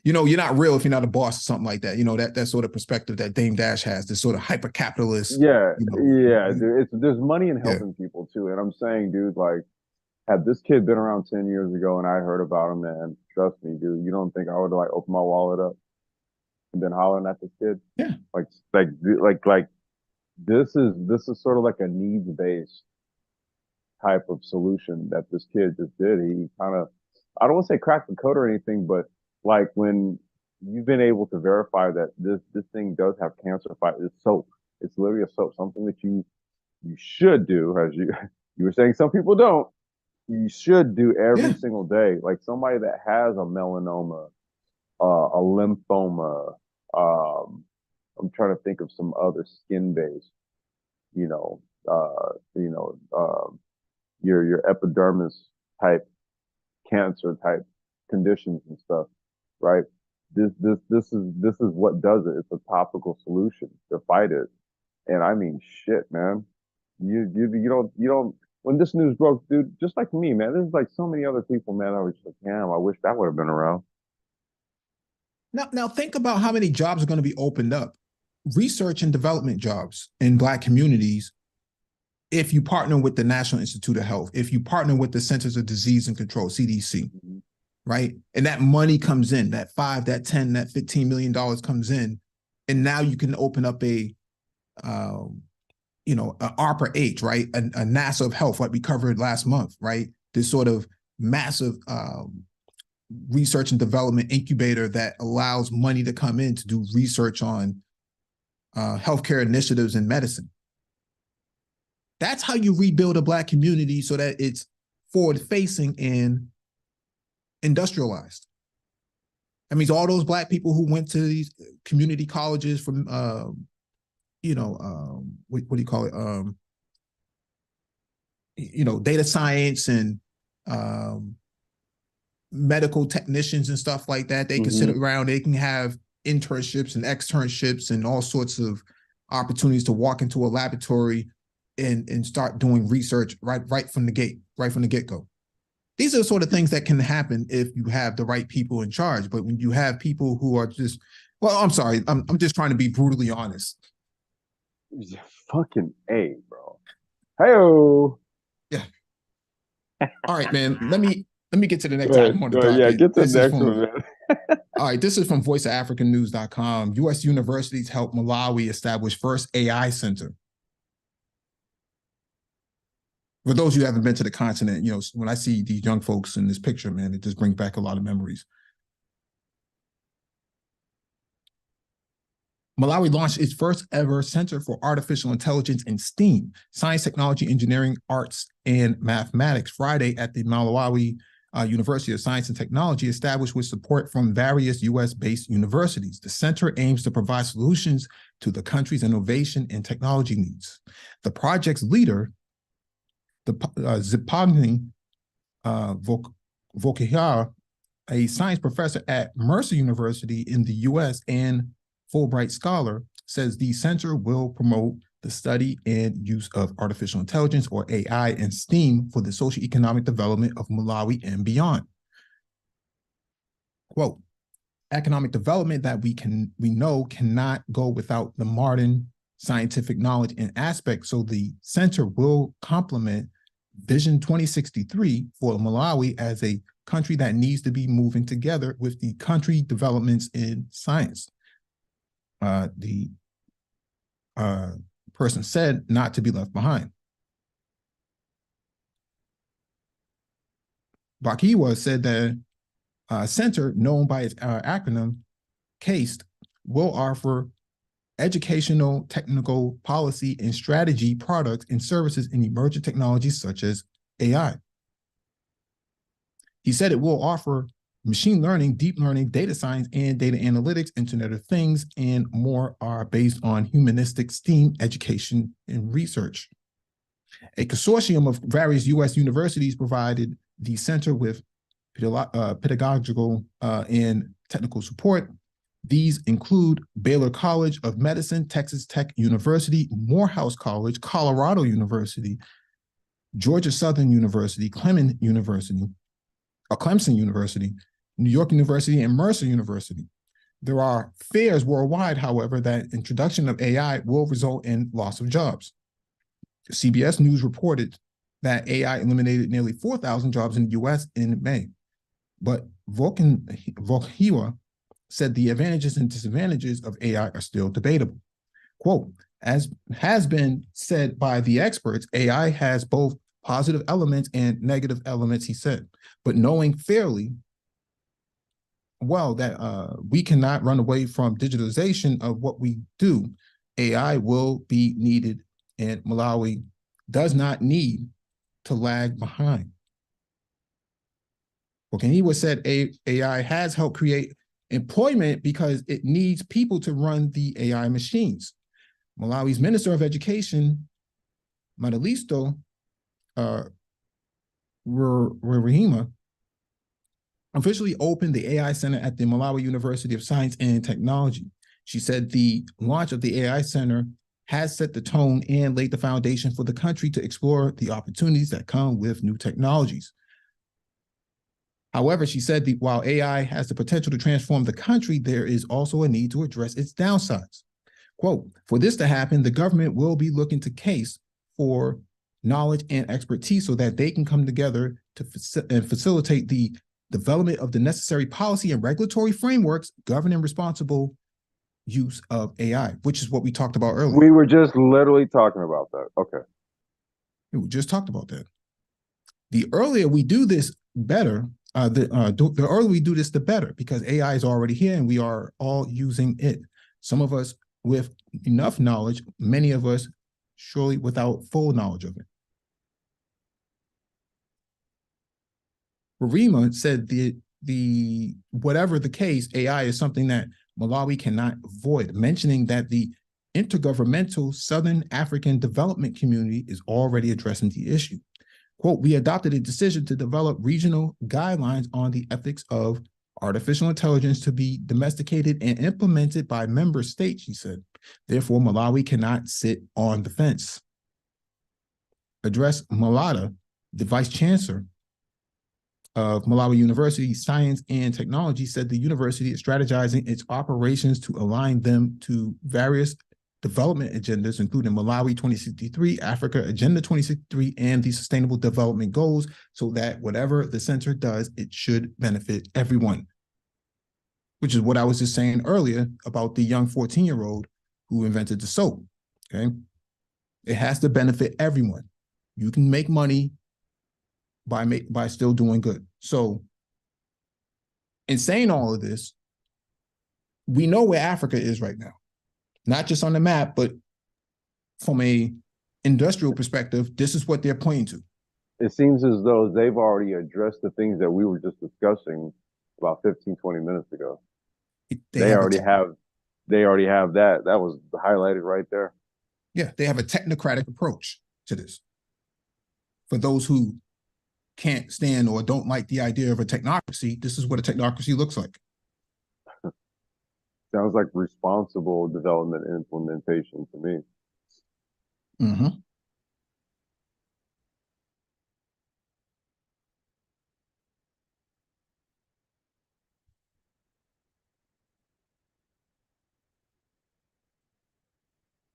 you know, you're not real if you're not a boss or something like that. You know, that sort of perspective that Dame Dash has, this sort of hyper capitalist. There's money in helping people too. And I'm saying, dude, like, had this kid been around 10 years ago and I heard about him, man, trust me, dude, you don't think I would like open my wallet up and been hollering at this kid? Yeah. Like this is sort of like a needs-based type of solution that this kid just did. He kind of, I don't want to say cracked the code or anything, but like when you've been able to verify that this thing does have cancer fight, it's soap. It's literally a soap, something that you should do, as you were saying. Some people don't. You should do every single day. Like somebody that has a melanoma, a lymphoma. I'm trying to think of some other skin-based, your epidermis type cancer type conditions and stuff, right? This is what does it. It's a topical solution to fight it. And I mean, shit, man. You don't. When this news broke, dude, just like me, man, there's like so many other people, man. I was just like, damn, I wish that would have been around. Now think about how many jobs are going to be opened up, research and development jobs in Black communities. If you partner with the National Institute of Health, if you partner with the Centers of Disease and Control, CDC, right? And that money comes in, that 5, that 10, that $15 million comes in. And now you can open up a ARPA-H, right? A NASA of Health, like we covered last month, right? This sort of massive research and development incubator that allows money to come in to do research on healthcare initiatives in medicine. That's how you rebuild a Black community so that it's forward-facing and industrialized. That means all those Black people who went to these community colleges from, what do you call it? Data science and medical technicians and stuff like that. They can sit around, they can have internships and externships and all sorts of opportunities to walk into a laboratory and start doing research right from the get-go. These are the sort of things that can happen if you have the right people in charge. But when you have people who are just, well, I'm sorry, I'm just trying to be brutally honest. Fucking A, bro. Hey-o. Yeah. All right, man. Let me get to the next item on the docket. Yeah, get to the next one, man. All right, this is from voiceofafricannews.com. U.S. universities help Malawi establish first AI center. For those of you who haven't been to the continent, when I see these young folks in this picture, man, it just brings back a lot of memories. Malawi launched its first ever Center for Artificial Intelligence and STEAM, Science, Technology, Engineering, Arts, and Mathematics, Friday at the Malawi University of Science and Technology, established with support from various US-based universities. The center aims to provide solutions to the country's innovation and technology needs. The project's leader, the Zipagni Vokihara, a science professor at Mercer University in the US and Fulbright scholar, says the center will promote the study and use of artificial intelligence, or AI, and STEAM for the socioeconomic development of Malawi and beyond. Quote, economic development that we know cannot go without the modern scientific knowledge and aspects, so the center will complement Vision 2063 for Malawi as a country that needs to be moving together with the country developments in science. The person said not to be left behind. Bakiwa said that center, known by its acronym CAST, will offer educational, technical, policy, and strategy products and services in emerging technologies such as AI. He said it will offer machine learning, deep learning, data science, and data analytics, Internet of Things, and more are based on humanistic STEAM education and research. A consortium of various US universities provided the center with pedagogical and technical support. These include Baylor College of Medicine, Texas Tech University, Morehouse College, Colorado University, Georgia Southern University, Clemson University, New York University, and Mercer University. There are fears worldwide, however, that introduction of AI will result in loss of jobs. CBS News reported that AI eliminated nearly 4,000 jobs in the US in May. But Volkhiwa said the advantages and disadvantages of AI are still debatable. Quote, as has been said by the experts, AI has both positive elements and negative elements, he said, but knowing fairly well that we cannot run away from digitalization of what we do, AI will be needed, and Malawi does not need to lag behind. Volkhiwa said AI has helped create employment because it needs people to run the AI machines. Malawi's Minister of Education, Madalisto Rahima, officially opened the AI Center at the Malawi University of Science and Technology. She said the launch of the AI Center has set the tone and laid the foundation for the country to explore the opportunities that come with new technologies. However, she said that while AI has the potential to transform the country, there is also a need to address its downsides. Quote, for this to happen, the government will be looking to CASE for knowledge and expertise so that they can come together to facilitate the development of the necessary policy and regulatory frameworks governing responsible use of AI, which is what we talked about earlier. We were just literally talking about that. Okay. We just talked about that. The earlier we do this, better. The earlier we do this, the better, because AI is already here and we are all using it. Some of us with enough knowledge, many of us surely without full knowledge of it. Rima said the whatever the case, AI is something that Malawi cannot avoid, mentioning that the Intergovernmental Southern African Development Community is already addressing the issue. Quote, we adopted a decision to develop regional guidelines on the ethics of artificial intelligence to be domesticated and implemented by member states, she said. Therefore, Malawi cannot sit on the fence. Address Malata, the vice chancellor of Malawi University Science and Technology, said the university is strategizing its operations to align them to various development agendas, including Malawi 2063, Africa Agenda 2063, and the Sustainable Development Goals, so that whatever the center does, it should benefit everyone. Which is what I was just saying earlier about the young 14-year-old who invented the soap, okay? It has to benefit everyone. You can make money by still doing good. So in saying all of this, we know where Africa is right now. Not just on the map, but from a industrial perspective, this is what they're pointing to. it seems as though they've already addressed the things that we were just discussing about 15, 20 minutes ago. They They have already have they already have that. That was highlighted right there. yeah, they have a technocratic approach to this. For those who can't stand or don't like the idea of a technocracy, this is what a technocracy looks like. Sounds like responsible development and implementation to me. Mm-hmm.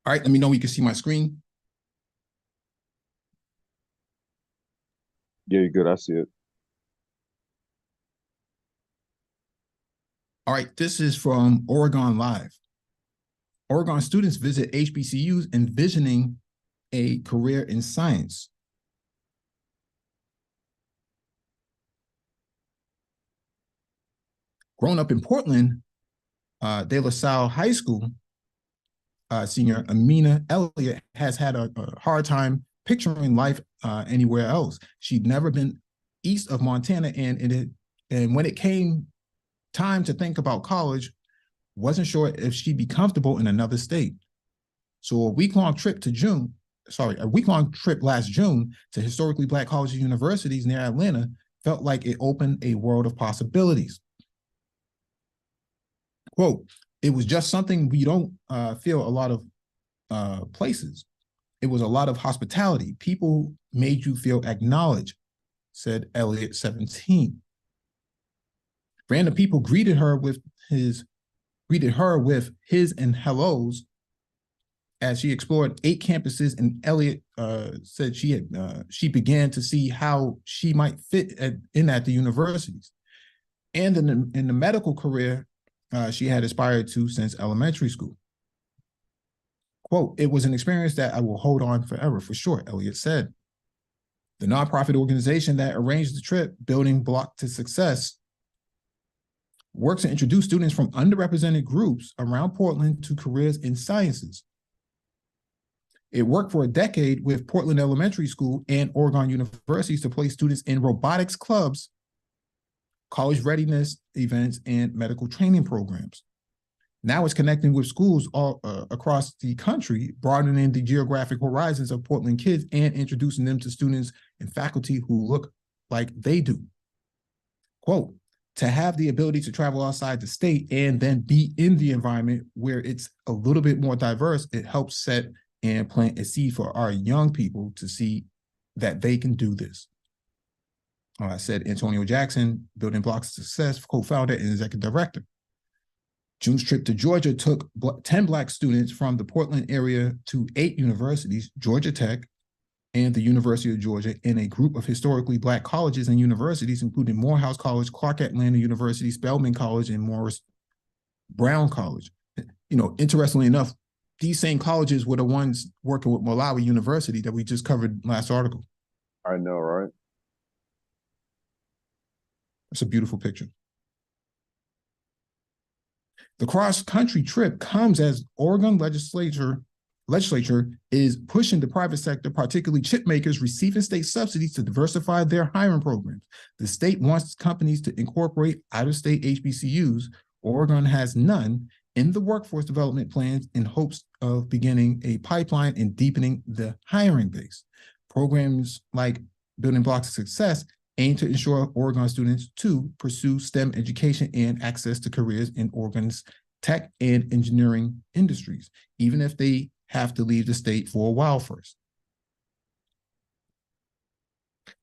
All right, let me know when you can see my screen. Yeah, you're good. I see it. All right, this is from Oregon Live. Oregon students visit HBCUs envisioning a career in science. Growing up in Portland, De La Salle High School senior Amina Elliott has had a hard time picturing life anywhere else. She'd never been east of Montana, and when it came time to think about college, wasn't sure if she'd be comfortable in another state. So a week-long trip last June to historically Black colleges and universities near Atlanta felt like it opened a world of possibilities. Quote, it was just something we don't feel a lot of places. It was a lot of hospitality. People made you feel acknowledged, said Elliot, 17. Random people greeted her with his and hellos as she explored 8 campuses, and Elliot said she began to see how she might fit in at the universities. And in the medical career she had aspired to since elementary school. Quote, it was an experience that I will hold on forever, for sure, Elliot said. The nonprofit organization that arranged the trip, Building Block to Success, works to introduce students from underrepresented groups around Portland to careers in sciences. It worked for a decade with Portland Elementary School and Oregon universities to place students in robotics clubs, college readiness events, and medical training programs. Now it's connecting with schools all across the country, broadening the geographic horizons of Portland kids and introducing them to students and faculty who look like they do. Quote, to have the ability to travel outside the state and then be in the environment where it's a little bit more diverse, it helps set and plant a seed for our young people to see that they can do this. Said Antonio Jackson, Building Blocks of Success, co-founder and executive director. June's trip to Georgia took 10 Black students from the Portland area to 8 universities, Georgia Tech and the University of Georgia, and a group of historically Black colleges and universities, including Morehouse College, Clark Atlanta University, Spelman College, and Morris Brown College. You know, interestingly enough, these same colleges were the ones working with Malawi University that we just covered last article. I know, right? It's a beautiful picture. The cross-country trip comes as Oregon legislature is pushing the private sector, particularly chip makers, receiving state subsidies to diversify their hiring programs. The state wants companies to incorporate out-of-state HBCUs. Oregon has none in the workforce development plans in hopes of beginning a pipeline and deepening the hiring base. Programs like Building Blocks of Success aim to ensure Oregon students to pursue STEM education and access to careers in Oregon's tech and engineering industries, even if they have to leave the state for a while first.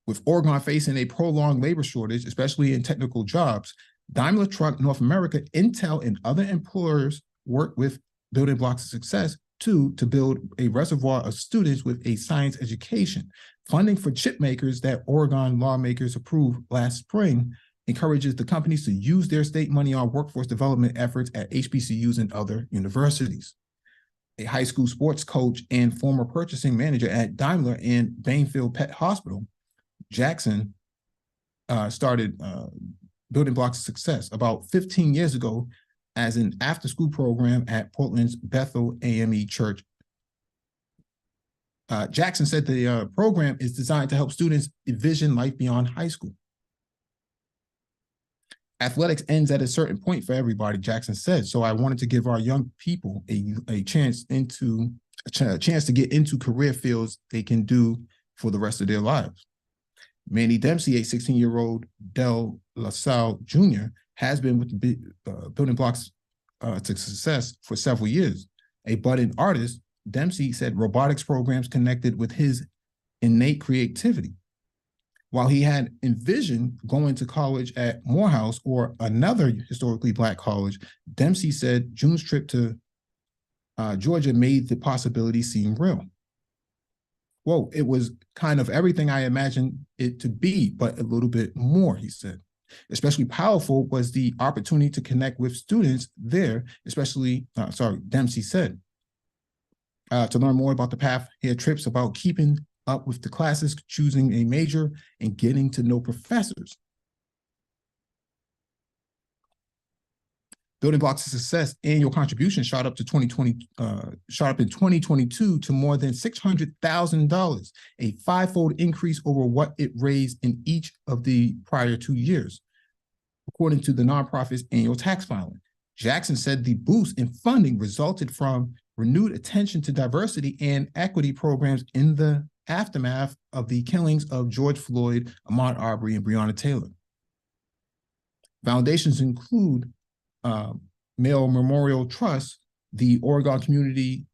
With Oregon facing a prolonged labor shortage, especially in technical jobs, Daimler Truck North America, Intel, and other employers work with Building Blocks of Success to build a reservoir of students with a science education. Funding for chip makers that Oregon lawmakers approved last spring encourages the companies to use their state money on workforce development efforts at HBCUs and other universities. A high school sports coach and former purchasing manager at Daimler and Bainfield Pet Hospital, Jackson started Building Blocks of Success about 15 years ago as an after-school program at Portland's Bethel AME Church. Jackson said the program is designed to help students envision life beyond high school. Athletics ends at a certain point for everybody, Jackson said. So I wanted to give our young people a chance to get into career fields they can do for the rest of their lives. Manny Dempsey, a 16-year-old Del LaSalle Jr., has been with the Building Blocks to Success for several years. A budding artist, Dempsey said robotics programs connected with his innate creativity. While he had envisioned going to college at Morehouse or another historically Black college, Dempsey said June's trip to Georgia made the possibility seem real. Well, it was kind of everything I imagined it to be, but a little bit more, he said. Especially powerful was the opportunity to connect with students there, Dempsey said. To learn more about the path, he had trips about keeping up with the classes, choosing a major, and getting to know professors. Building Blocks of Success annual contribution shot up in 2022 to more than $600,000, a five-fold increase over what it raised in each of the prior 2 years, according to the nonprofit's annual tax filing. Jackson said the boost in funding resulted from renewed attention to diversity and equity programs in the aftermath of the killings of George Floyd, Ahmaud Arbery, and Breonna Taylor. Foundations include Male Memorial Trust, the Oregon Community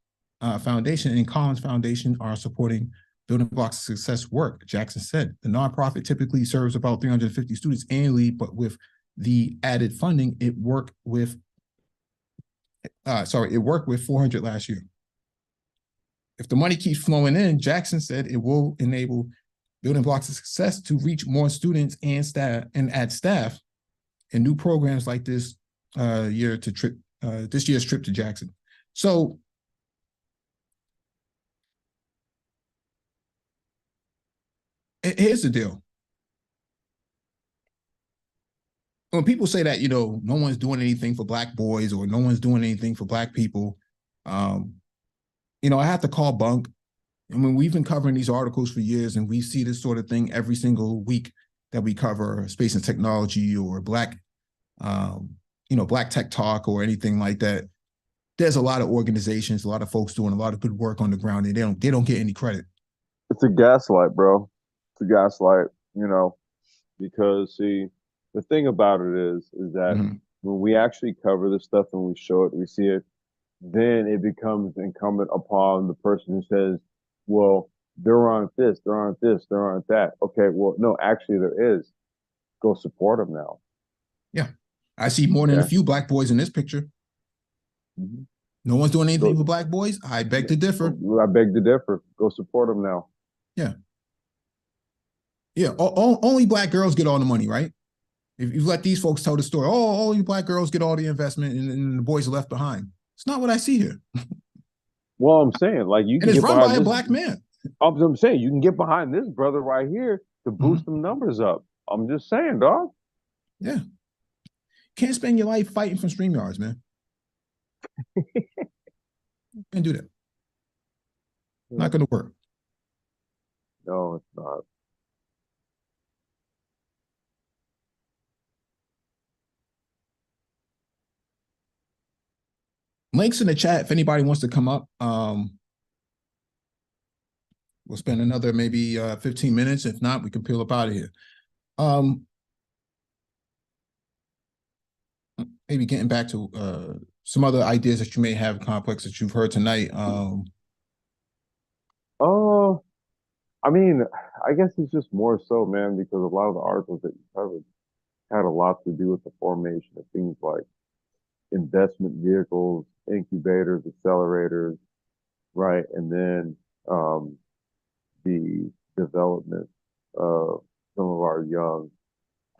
Foundation, and Collins Foundation are supporting Building Blocks of Success work, Jackson said. The nonprofit typically serves about 350 students annually, but with the added funding, it worked with 400 last year. If the money keeps flowing in, Jackson said it will enable Building Blocks of Success to reach more students and staff and add staff and new programs like this year's trip to Jackson. So here's the deal. When people say that, no one's doing anything for Black boys or no one's doing anything for Black people, I have to call bunk. I mean, we've been covering these articles for years, and we see this sort of thing every single week that we cover space and technology or Black Tech Talk or anything like that. There's a lot of organizations, a lot of folks doing a lot of good work on the ground, and they don't get any credit. It's a gaslight, bro. It's a gaslight, because see, the thing about it is that when we actually cover this stuff and we show it, we see it, then it becomes incumbent upon the person who says, well, there aren't this, there aren't this, there aren't that. Okay, well, no, actually there is. Go support them now. Yeah. I see more than a few Black boys in this picture. Mm-hmm. No one's doing anything for Black boys? I beg to differ. I beg to differ. Go support them now. Yeah. Yeah, only Black girls get all the money, right? If you let these folks tell the story, only Black girls get all the investment and the boys are left behind. It's not what I see here. Well, I'm saying, like, you can and it's get run by this, a Black man. I'm saying you can get behind this brother right here to boost them numbers up. I'm just saying, dog. Yeah. Can't spend your life fighting from StreamYards, man. Can't do that. Not going to work. No, it's not. Links in the chat if anybody wants to come up. We'll spend another maybe 15 minutes. If not, we can peel up out of here. Maybe getting back to some other ideas that you may have, Complex, that you've heard tonight. I mean, I guess it's just more so, man, because a lot of the articles that you covered had a lot to do with the formation of things like investment vehicles, incubators, accelerators, right? And then the development of some of our young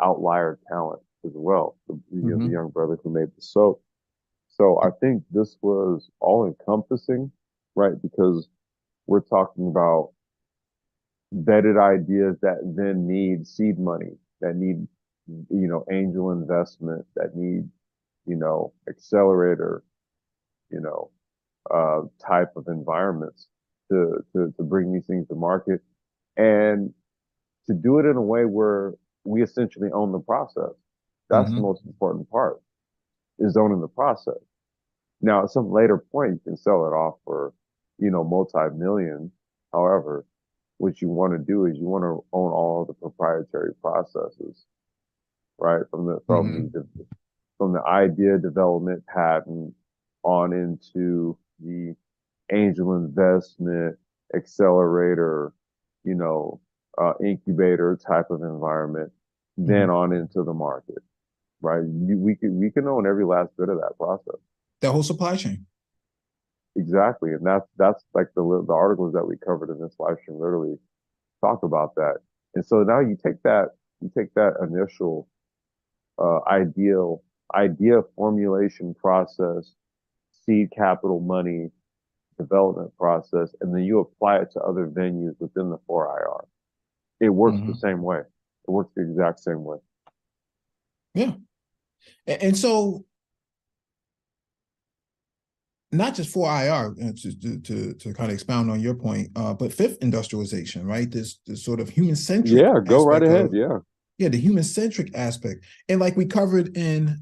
outlier talent as well. The young brother who made the soap. So I think this was all encompassing, right? Because we're talking about vetted ideas that then need seed money, that need, angel investment, that need, accelerator, type of environments to bring these things to market, and to do it in a way where we essentially own the process. That's the most important part, is owning the process. Now, at some later point, you can sell it off for, multi-millions. However, what you want to do is you want to own all of the proprietary processes, right? From the idea development patent on into the angel investment accelerator, incubator type of environment, then on into the market, right? We can own every last bit of that process. That whole supply chain. Exactly, and that's like the articles that we covered in this live stream literally talk about that. And so now you take that initial idea formulation process, seed capital money development process, and then you apply it to other venues within the 4IR. It works the same way. It works the exact same way. Yeah. And so not just 4IR, to kind of expound on your point, but fifth industrialization, right? This sort of human-centric. Yeah, go right ahead. Yeah, the human-centric aspect. And like we covered in,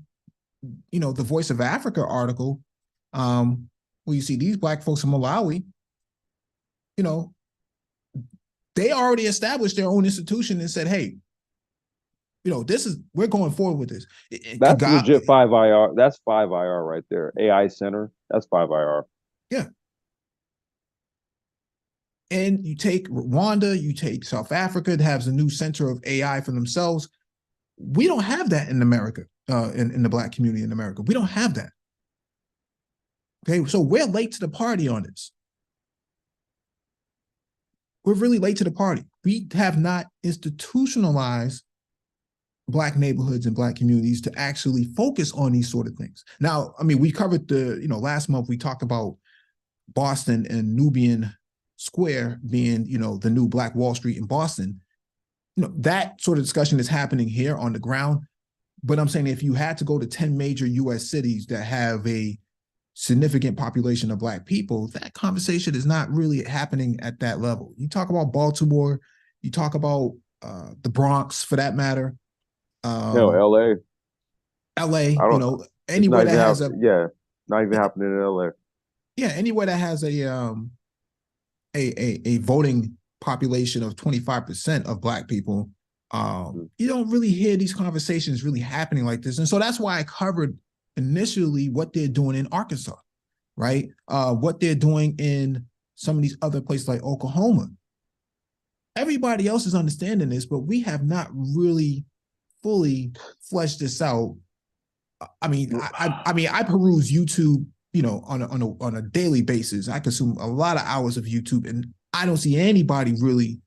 the Voice of Africa article, where you see these Black folks in Malawi, they already established their own institution and said, hey, we're going forward with this. That's legit 5IR. That's 5IR right there. AI Center. That's 5IR. Yeah. And you take Rwanda, you take South Africa, that has a new center of AI for themselves. We don't have that in America, in the Black community in America. We don't have that. Okay, so we're late to the party on this. We're really late to the party. We have not institutionalized Black neighborhoods and Black communities to actually focus on these sort of things. Now, I mean, we covered last month we talked about Boston and Nubian Square being, the new Black Wall Street in Boston. That sort of discussion is happening here on the ground. But I'm saying if you had to go to 10 major US cities that have a significant population of Black people, that conversation is not really happening at that level. You talk about Baltimore, you talk about the Bronx for that matter. LA, anywhere that has not even happening in LA. Yeah, anywhere that has a voting population of 25% of Black people, you don't really hear these conversations really happening like this. And so that's why I covered initially what they're doing in Arkansas, right? What they're doing in some of these other places like Oklahoma. Everybody else is understanding this, but we have not really fully fleshed this out. I mean, I peruse YouTube, on a daily basis. I consume a lot of hours of YouTube, and I don't see anybody really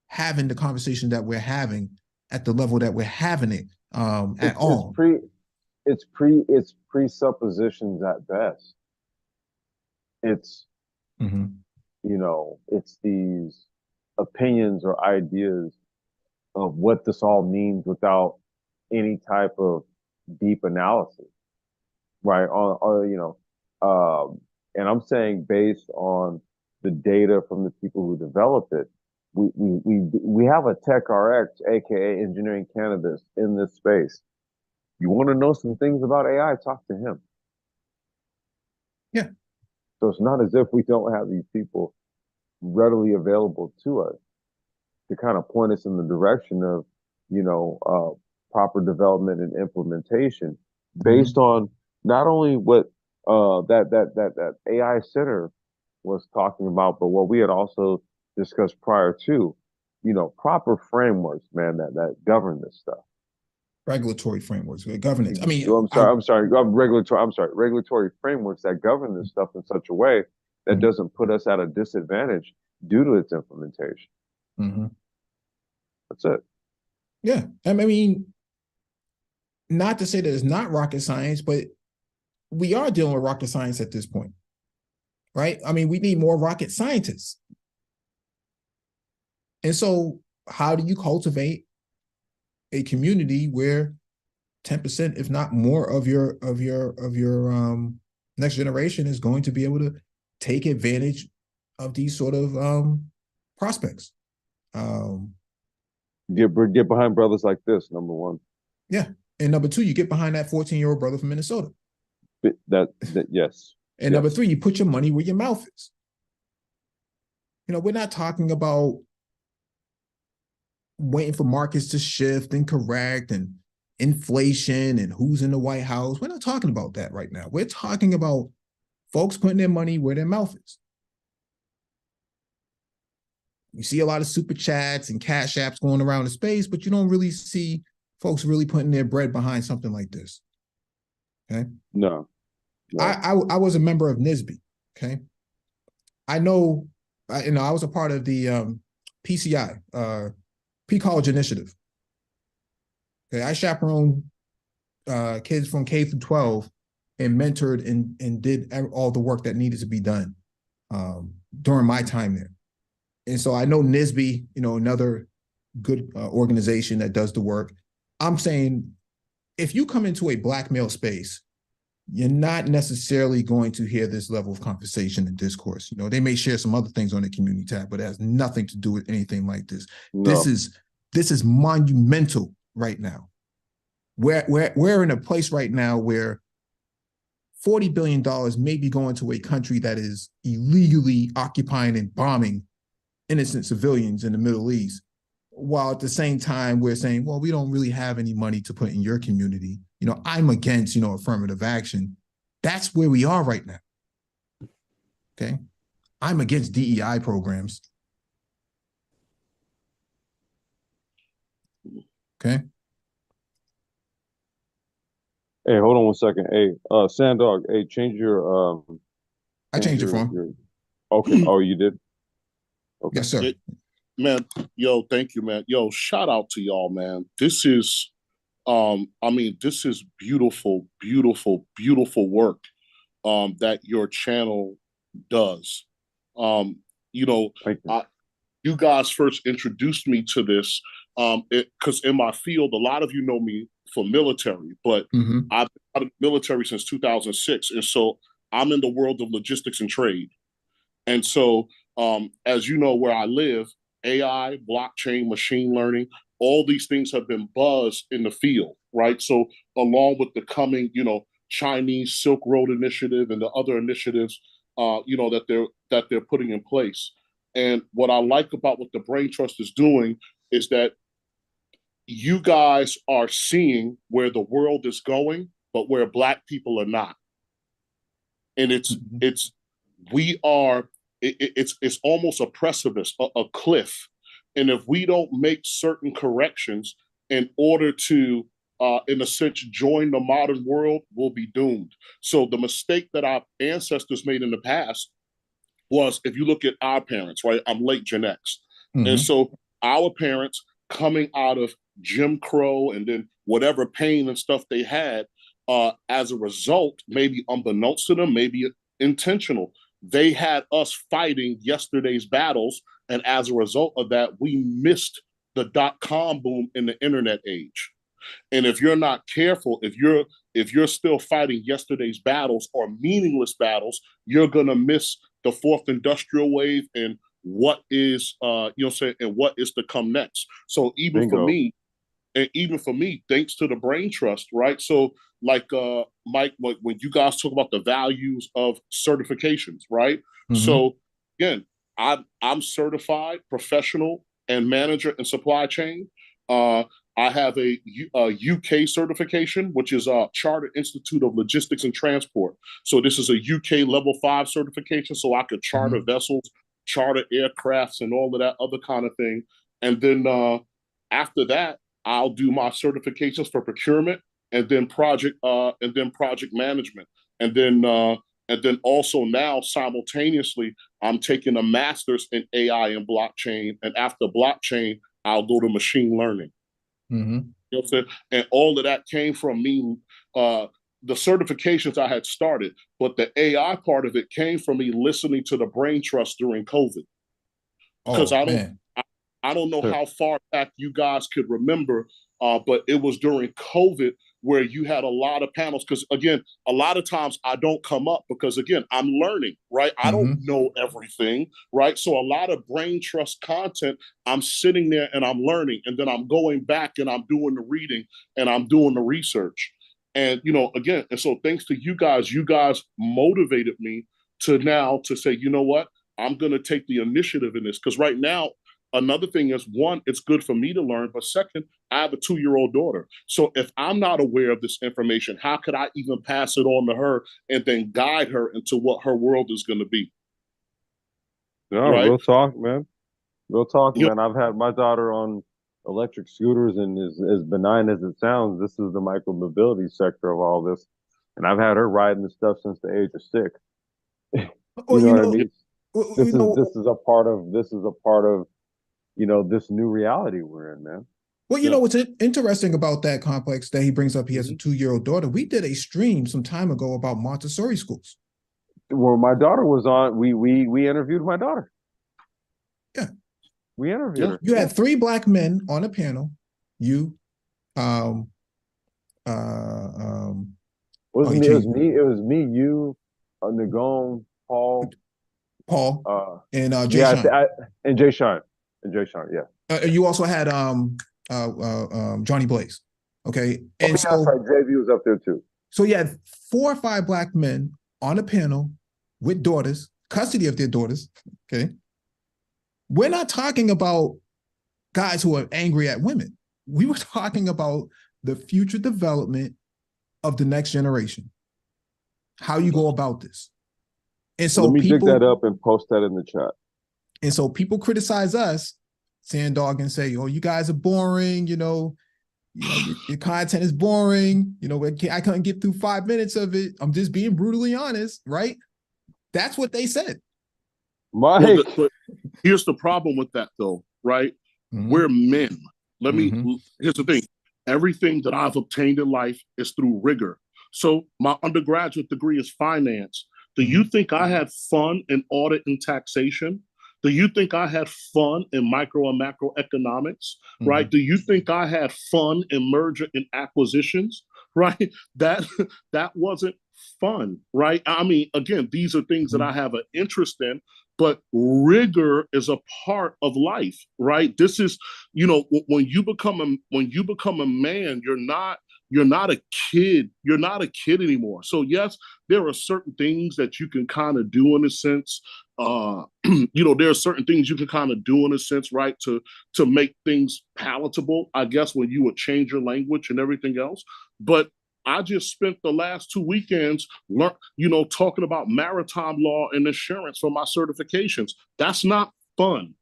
having the conversation that we're having at the level that we're having it at all. It's presuppositions at best. It's it's these opinions or ideas of what this all means without any type of deep analysis, right? And I'm saying based on the data from the people who develop it, we have a Tech RX, aka Engineering Cannabis, in this space. You want to know some things about AI? Talk to him. Yeah. So it's not as if we don't have these people readily available to us to kind of point us in the direction of, proper development and implementation based on not only what that AI center was talking about, but what we had also discussed prior to, proper frameworks, man, that govern this stuff. Regulatory frameworks, governance. I mean, regulatory frameworks that govern this stuff in such a way that doesn't put us at a disadvantage due to its implementation. That's it. Yeah. I mean, not to say that it's not rocket science, but we are dealing with rocket science at this point, right? I mean, we need more rocket scientists. And so how do you cultivate a community where 10%, if not more, of your next generation is going to be able to take advantage of these sort of prospects. Get behind brothers like this, number one. Yeah. And number two, you get behind that 14-year-old brother from Minnesota. That yes. And number three, you put your money where your mouth is. We're not talking about waiting for markets to shift and correct and inflation and who's in the White House. We're not talking about that right now. We're talking about folks putting their money where their mouth is. You see a lot of super chats and cash apps going around the space, but you don't really see folks really putting their bread behind something like this. Okay. No. I was a member of NSBE. Okay. I know, I was a part of the PCI, Pre-College Initiative. Okay. I chaperoned kids from K through 12 and mentored and did all the work that needed to be done during my time there. And so I know NSBE, another good organization that does the work. I'm saying if you come into a black male space, you're not necessarily going to hear this level of conversation and discourse. They may share some other things on the community tab, but it has nothing to do with anything like this. No. This is monumental right now. We're in a place right now where $40 billion may be going to a country that is illegally occupying and bombing innocent civilians in the Middle East, while at the same time we're saying, well, we don't really have any money to put in your community. I'm against, affirmative action. That's where we are right now. Okay. I'm against DEI programs. Okay. Hey, hold on one second. Hey, Sandog, hey, change your I changed it for him. Okay. Oh, you did? Okay. Yes, sir. Man, thank you, man. Shout out to y'all, man. This is this is beautiful, beautiful, beautiful work that your channel does. You guys first introduced me to this because in my field, a lot of you know me for military, but I've been out of the military since 2006. And so I'm in the world of logistics and trade. And so, as you know, where I live, AI, blockchain, machine learning, all these things have been buzzed in the field, right? So along with the coming, Chinese Silk Road Initiative and the other initiatives, that they're putting in place. And what I like about what the Brain Trust is doing is that you guys are seeing where the world is going, but where Black people are not. And it's almost a precipice, a cliff. And if we don't make certain corrections in order to, in a sense, join the modern world, we'll be doomed. So the mistake that our ancestors made in the past was, if you look at our parents, right? I'm late Gen X. And so our parents coming out of Jim Crow and then whatever pain and stuff they had, as a result, maybe unbeknownst to them, maybe intentional, they had us fighting yesterday's battles. And as a result of that, we missed the .com boom in the internet age. And if you're not careful, if you're still fighting yesterday's battles or meaningless battles, you're gonna miss the fourth industrial wave and what is and what is to come next. So even for me, thanks to the Brain Trust, right? So like Mike, when you guys talk about the values of certifications, right? So again, I'm certified professional and manager in supply chain. I have a UK certification, which is a Chartered Institute of Logistics and Transport. So this is a UK level 5 certification, so I could charter vessels, charter aircrafts, and all of that other kind of thing. And then after that, I'll do my certifications for procurement, and then project management, and then also now simultaneously, I'm taking a master's in AI and blockchain, and after blockchain, I'll go to machine learning. You know what I'm saying? And all of that came from me, the certifications I had started, but the AI part of it came from me listening to the Brain Trust during COVID. Because I don't know how far back you guys could remember, but it was during COVID where you had a lot of panels. Because again, a lot of times I don't come up because again, I'm learning, right? I don't know everything, right? So a lot of brain trust content, I'm sitting there and I'm learning, and then I'm going back and I'm doing the reading and I'm doing the research. And again, and so thanks to you guys motivated me to now to say, you know what, I'm going to take the initiative in this. Because right now, another thing is, one, it's good for me to learn, but second, I have a 2-year-old daughter. So if I'm not aware of this information, how could I even pass it on to her and then guide her into what her world is going to be? No, right? Real talk, man. Real talk, Yep. man. I've had my daughter on electric scooters, and as benign as it sounds, this is the micromobility sector of all this. And I've had her riding this stuff since the age of 6. Well, what I mean? This this is a part of this new reality we're in, man. Well, what's interesting about that complex that he brings up, he has a 2-year-old daughter. We did a stream some time ago about Montessori schools. Well, my daughter was on, we interviewed my daughter. Yeah. We interviewed her. You had 3 Black men on a panel. You, it was me, you, Nagone, Paul, and Jay Shine. And Jay Shine, yeah. You also had Johnny Blaze. Okay. And that's right. JV was up there too. So you had 4 or 5 Black men on a panel with daughters, custody of their daughters. Okay. We're not talking about guys who are angry at women. We were talking about the future development of the next generation. How you go about this. And so let me dig that up and post that in the chat. And so people criticize us, Sandog, and say, "Oh, you guys are boring. Your content is boring. I couldn't get through 5 minutes of it." I'm just being brutally honest, right? That's what they said. Mike, but here's the problem with that, though, right? We're men. Here's the thing. Everything that I've obtained in life is through rigor. So my undergraduate degree is finance. Do you think I had fun in audit and taxation? Do you think I had fun in micro and macroeconomics, right? Do you think I had fun in merger and acquisitions, right? That wasn't fun, right? I mean, again, these are things that I have an interest in, but rigor is a part of life, right? This is, when you become a man, you're not a kid. You're not a kid anymore. So yes, there are certain things that you can kind of do in a sense. There are certain things you can kind of do in a sense, right? To make things palatable, I guess, when you would change your language and everything else. But I just spent the last 2 weekends, talking about maritime law and insurance for my certifications. That's not fun,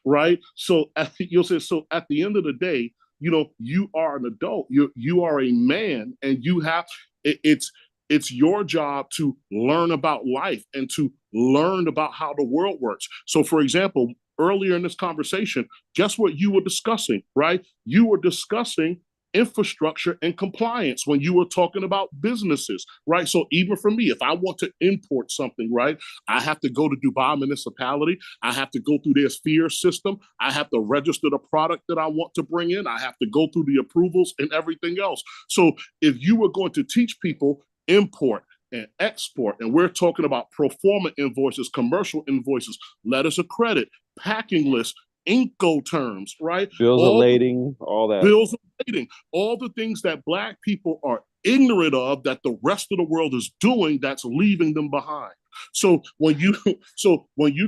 right? So you'll say, so at the end of the day, you are an adult. You are a man, and you have it's your job to learn about life and to learn about how the world works. So, for example, earlier in this conversation, guess what you were discussing, right? You were discussing infrastructure and compliance when you were talking about businesses, right? So even for me, if I want to import something, right, I have to go to Dubai municipality. I have to go through their sphere system. I have to register the product that I want to bring in. I have to go through the approvals and everything else. So if you were going to teach people import and export, and we're talking about pro forma invoices, commercial invoices, letters of credit, packing lists, Incoterms, right? Bills of lading, all that. Bills of lading, all the things that Black people are ignorant of that the rest of the world is doing that's leaving them behind. So when you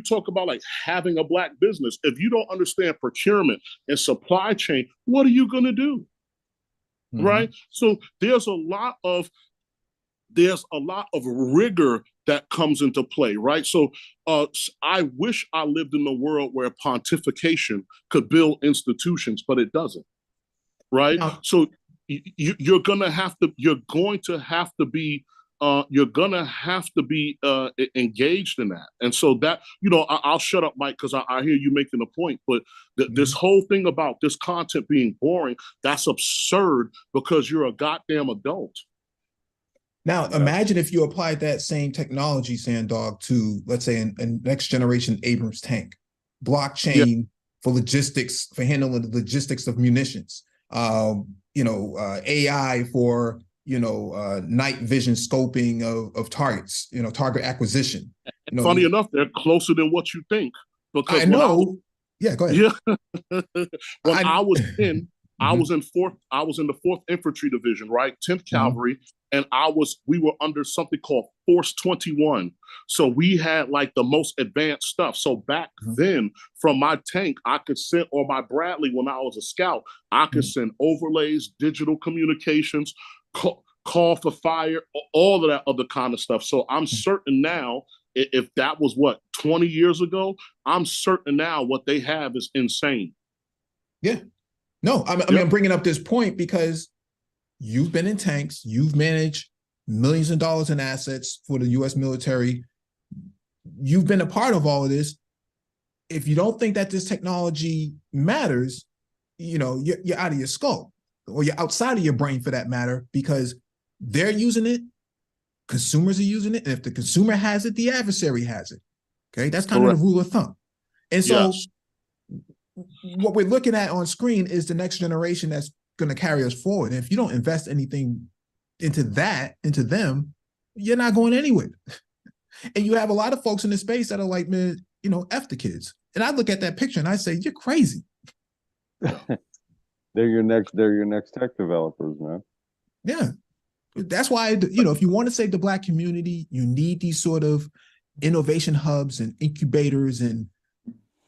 talk about like having a Black business, if you don't understand procurement and supply chain, what are you going to do? Right? So there's a lot of rigor that comes into play, right? So I wish I lived in a world where pontification could build institutions, but it doesn't, right? No. So you're going to have to be engaged in that. And so that, I'll shut up, Mike, because I hear you making a point, but this whole thing about this content being boring, that's absurd because you're a goddamn adult. Now, imagine if you applied that same technology, Sandog, to, let's say, a next generation Abrams tank, blockchain for logistics, for handling the logistics of munitions, AI for, night vision scoping of targets, target acquisition. Funny enough, they're closer than what you think. Because I know. Yeah, go ahead. Yeah. When I was in, I Mhm. was in the 4th Infantry Division, right? 10th Mhm. Cavalry, and we were under something called Force 21. So we had like the most advanced stuff. So back then, from my tank, I could send, or my Bradley when I was a scout, I could send overlays, digital communications, call for fire, all of that other kind of stuff. So I'm certain now, if that was 20 years ago, I'm certain now what they have is insane. Yeah. No, I mean, I'm bringing up this point because you've been in tanks, you've managed millions of dollars in assets for the U.S. military. You've been a part of all of this. If you don't think that this technology matters, you're out of your skull, or you're outside of your brain for that matter, because they're using it, consumers are using it, and if the consumer has it, the adversary has it. Okay, that's kind of the rule of thumb. And so what we're looking at on screen is the next generation that's going to carry us forward. And if you don't invest anything into them, you're not going anywhere. And you have a lot of folks in the space that are like, man, F the kids. And I look at that picture and I say, you're crazy. They're your next tech developers, man. Yeah. That's why, if you want to save the Black community, you need these sort of innovation hubs and incubators and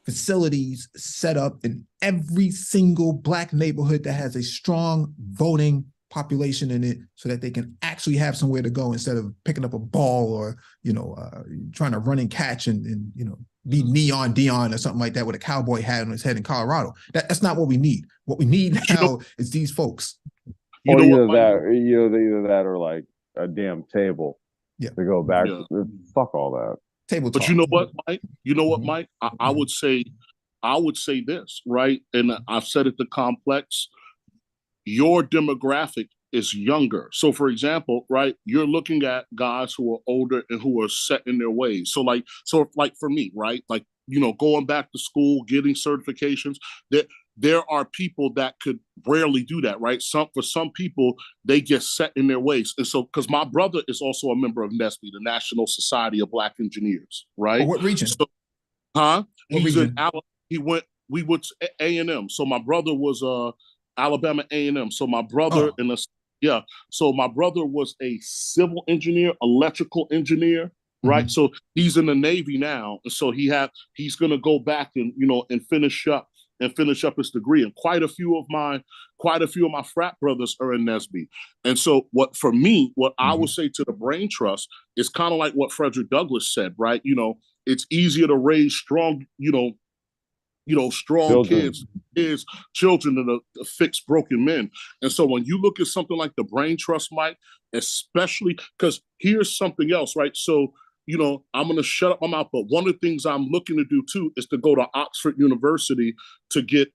facilities set up in every single Black neighborhood that has a strong voting population in it, so that they can actually have somewhere to go instead of picking up a ball or, trying to run and catch and be Neon Dion or something like that with a cowboy hat on his head in Colorado. That's not what we need. What we need now is these folks. Either that or like a damn table. Yeah. To go back. Fuck all that. Table talk. But you know what, Mike? Mike? I would say this, right? And I've said it to Complex. Your demographic is younger. So, for example, right, you're looking at guys who are older and who are set in their ways. So, like for me, right, like, going back to school, getting certifications, that there are people that could rarely do that, right? For some people, they get set in their ways. And so, because my brother is also a member of NSBE, the National Society of Black Engineers, right? Oh, what region? So, What region? We went to A&M. So my brother was Alabama A&M. So my brother so my brother was a civil engineer, electrical engineer, right? So he's in the Navy now, and so he's going to go back and and finish up his degree. And quite a few of my frat brothers are in NSBE. And so what I would say to the Brain Trust is kind of like what Frederick Douglass said, right? It's easier to raise strong, strong children than to fix broken men. And so when you look at something like the Brain Trust, Mike, especially because here's something else, right? So, I'm going to shut up my mouth, but one of the things I'm looking to do too is to go to Oxford University to get,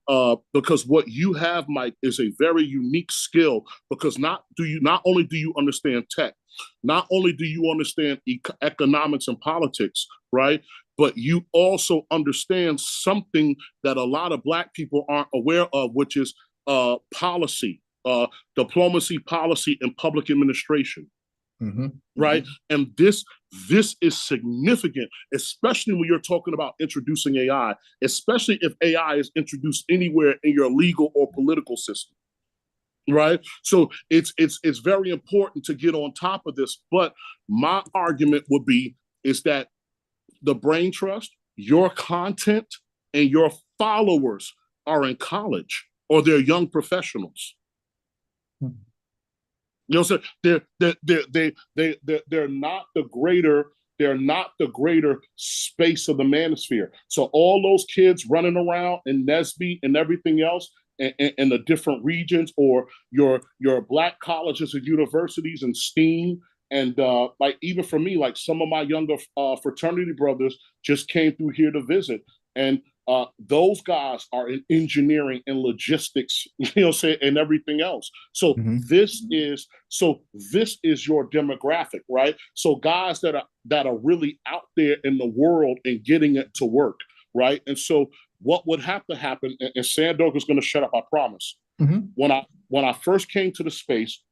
because what you have, Mike, is a very unique skill, because not only do you understand tech, not only do you understand economics and politics, right? But you also understand something that a lot of Black people aren't aware of, which is policy, diplomacy, policy, and public administration. Right. And this is significant, especially when you're talking about introducing AI, especially if AI is introduced anywhere in your legal or political system. Right. So it's very important to get on top of this. But my argument would be is that the Brain Trust, your content and your followers are in college or they're young professionals. So they're not the greater space of the manosphere. So all those kids running around in NSBE and everything else in the different regions, or your Black colleges and universities and STEAM, and like even for me, like some of my younger fraternity brothers just came through here to visit, and those guys are in engineering and logistics, and everything else. So this is your demographic, right? So guys that are really out there in the world and getting it to work, right? And so what would have to happen, and Sandog is going to shut up, I promise. When when I first came to the space,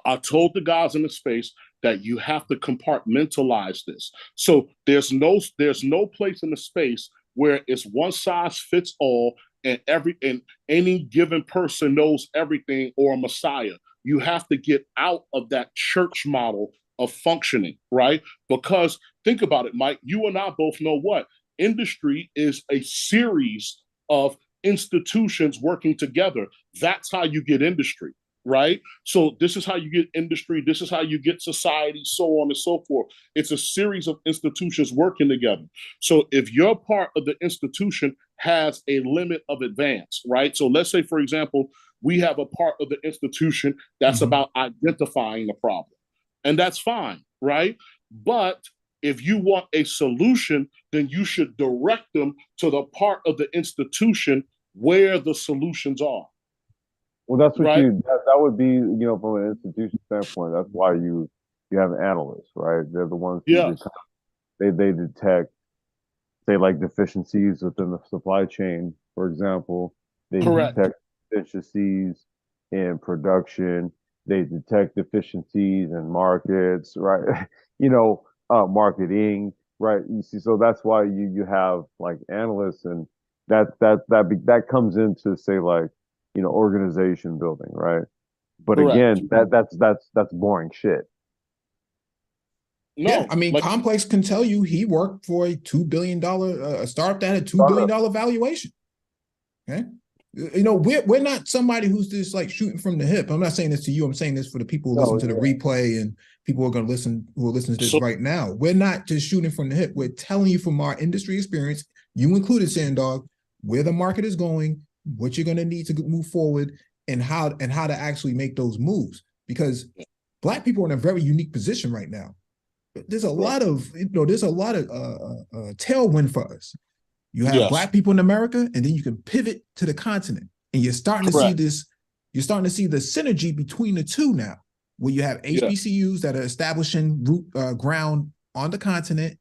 I told the guys in the space that you have to compartmentalize this. So there's no place in the space where it's one size fits all and any given person knows everything or a messiah. You have to get out of that church model of functioning, right? Because think about it, Mike, you and I both know what industry is: a series of institutions working together. That's how you get industry, right? So this is how you get industry. This is how you get society, so on and so forth. It's a series of institutions working together. So if your part of the institution has a limit of advance, right? So let's say, for example, we have a part of the institution that's about identifying the problem. And that's fine, right? But if you want a solution, then you should direct them to the part of the institution where the solutions are. Well, that's what right? that would be, from an institution standpoint. That's why you have analysts, right? They're the ones who they detect, say, like deficiencies within the supply chain, for example. They Correct. detect deficiencies in production. They detect deficiencies in markets, right? Marketing, right? You see, so that's why you have like analysts, and that comes into, say, like, organization building, right? But Correct. again, that's boring shit. No, yeah, I mean, Complex can tell you he worked for a $2 billion a startup that had a $2 billion valuation. Okay. We're not somebody who's just like shooting from the hip. I'm not saying this to you. I'm saying this for the people who listen to the replay and people who are going to listen, who are listening to this right now. We're not just shooting from the hip. We're telling you from our industry experience, you included, Sandog, where the market is going, what you're going to need to move forward, and how to actually make those moves. Because Black people are in a very unique position right now. There's a lot of tailwind for us. You have Black people in America, and then you can pivot to the continent, and you're starting to see this. You're starting to see the synergy between the two now, where you have HBCUs that are establishing ground on the continent,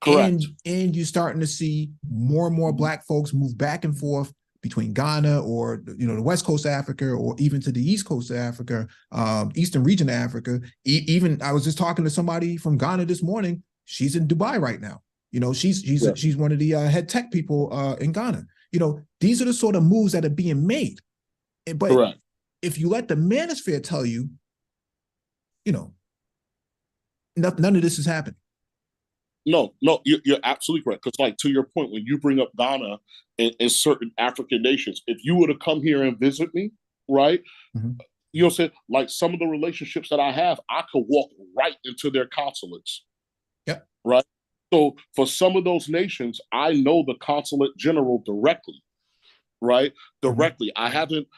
and you're starting to see more and more Black folks move back and forth between Ghana or the West Coast of Africa, or even to the East Coast of Africa, Eastern region of Africa. Even I was just talking to somebody from Ghana this morning. She's in Dubai right now. She's one of the head tech people in Ghana. These are the sort of moves that are being made. But if you let the manosphere tell you, none of this is happening. No, you're absolutely correct. Because, like, to your point, when you bring up Ghana and certain African nations, if you were to come here and visit me, right? Say, like, some of the relationships that I have, I could walk right into their consulates. Yep. Right. So for some of those nations, I know the consulate general directly, right? Directly. I haven't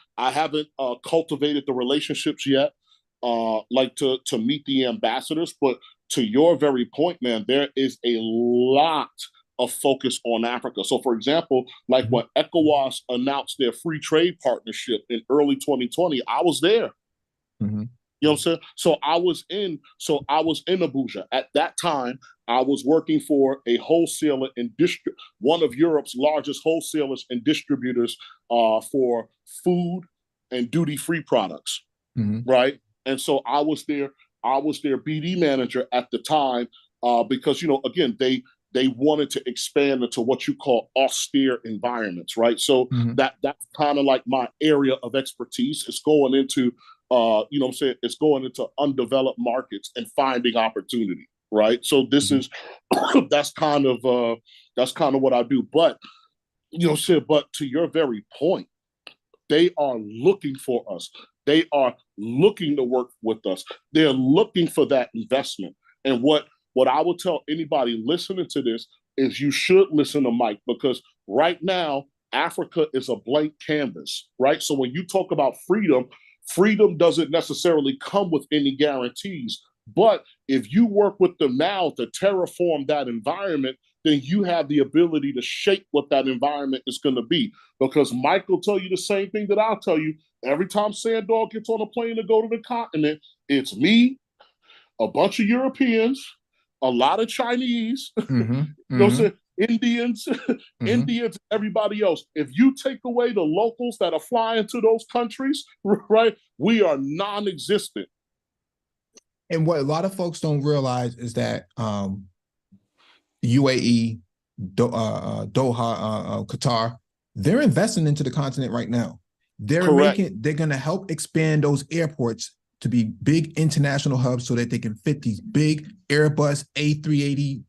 cultivated the relationships yet, like to meet the ambassadors. But to your very point, man, there is a lot of focus on Africa. So, for example, like when ECOWAS announced their free trade partnership in early 2020, I was there. You know what I'm saying? So I was in Abuja. At that time, I was working for a wholesaler and one of Europe's largest wholesalers and distributors for food and duty-free products, right? And so I was their BD manager at the time because, again, they wanted to expand into what you call austere environments, right? So that's kind of like my area of expertise. It's going into it's going into undeveloped markets and finding opportunity, right? So this is that's kind of what I do. But but to your very point, they are looking for us. They are looking to work with us. They're looking for that investment. And what I would tell anybody listening to this is you should listen to Mike, because right now Africa is a blank canvas, right? So when you talk about freedom doesn't necessarily come with any guarantees. But if you work with them now to terraform that environment, then you have the ability to shape what that environment is going to be. Because Mike will tell you the same thing that I'll tell you. Every time Sandog gets on a plane to go to the continent, it's me, a bunch of Europeans, a lot of Chinese. Indians, Indians, everybody else. If you take away the locals that are flying to those countries, right, we are non-existent. And what a lot of folks don't realize is that UAE, Doha, Qatar, they're investing into the continent right now. They're going to help expand those airports to be big international hubs so that they can fit these big Airbus A380,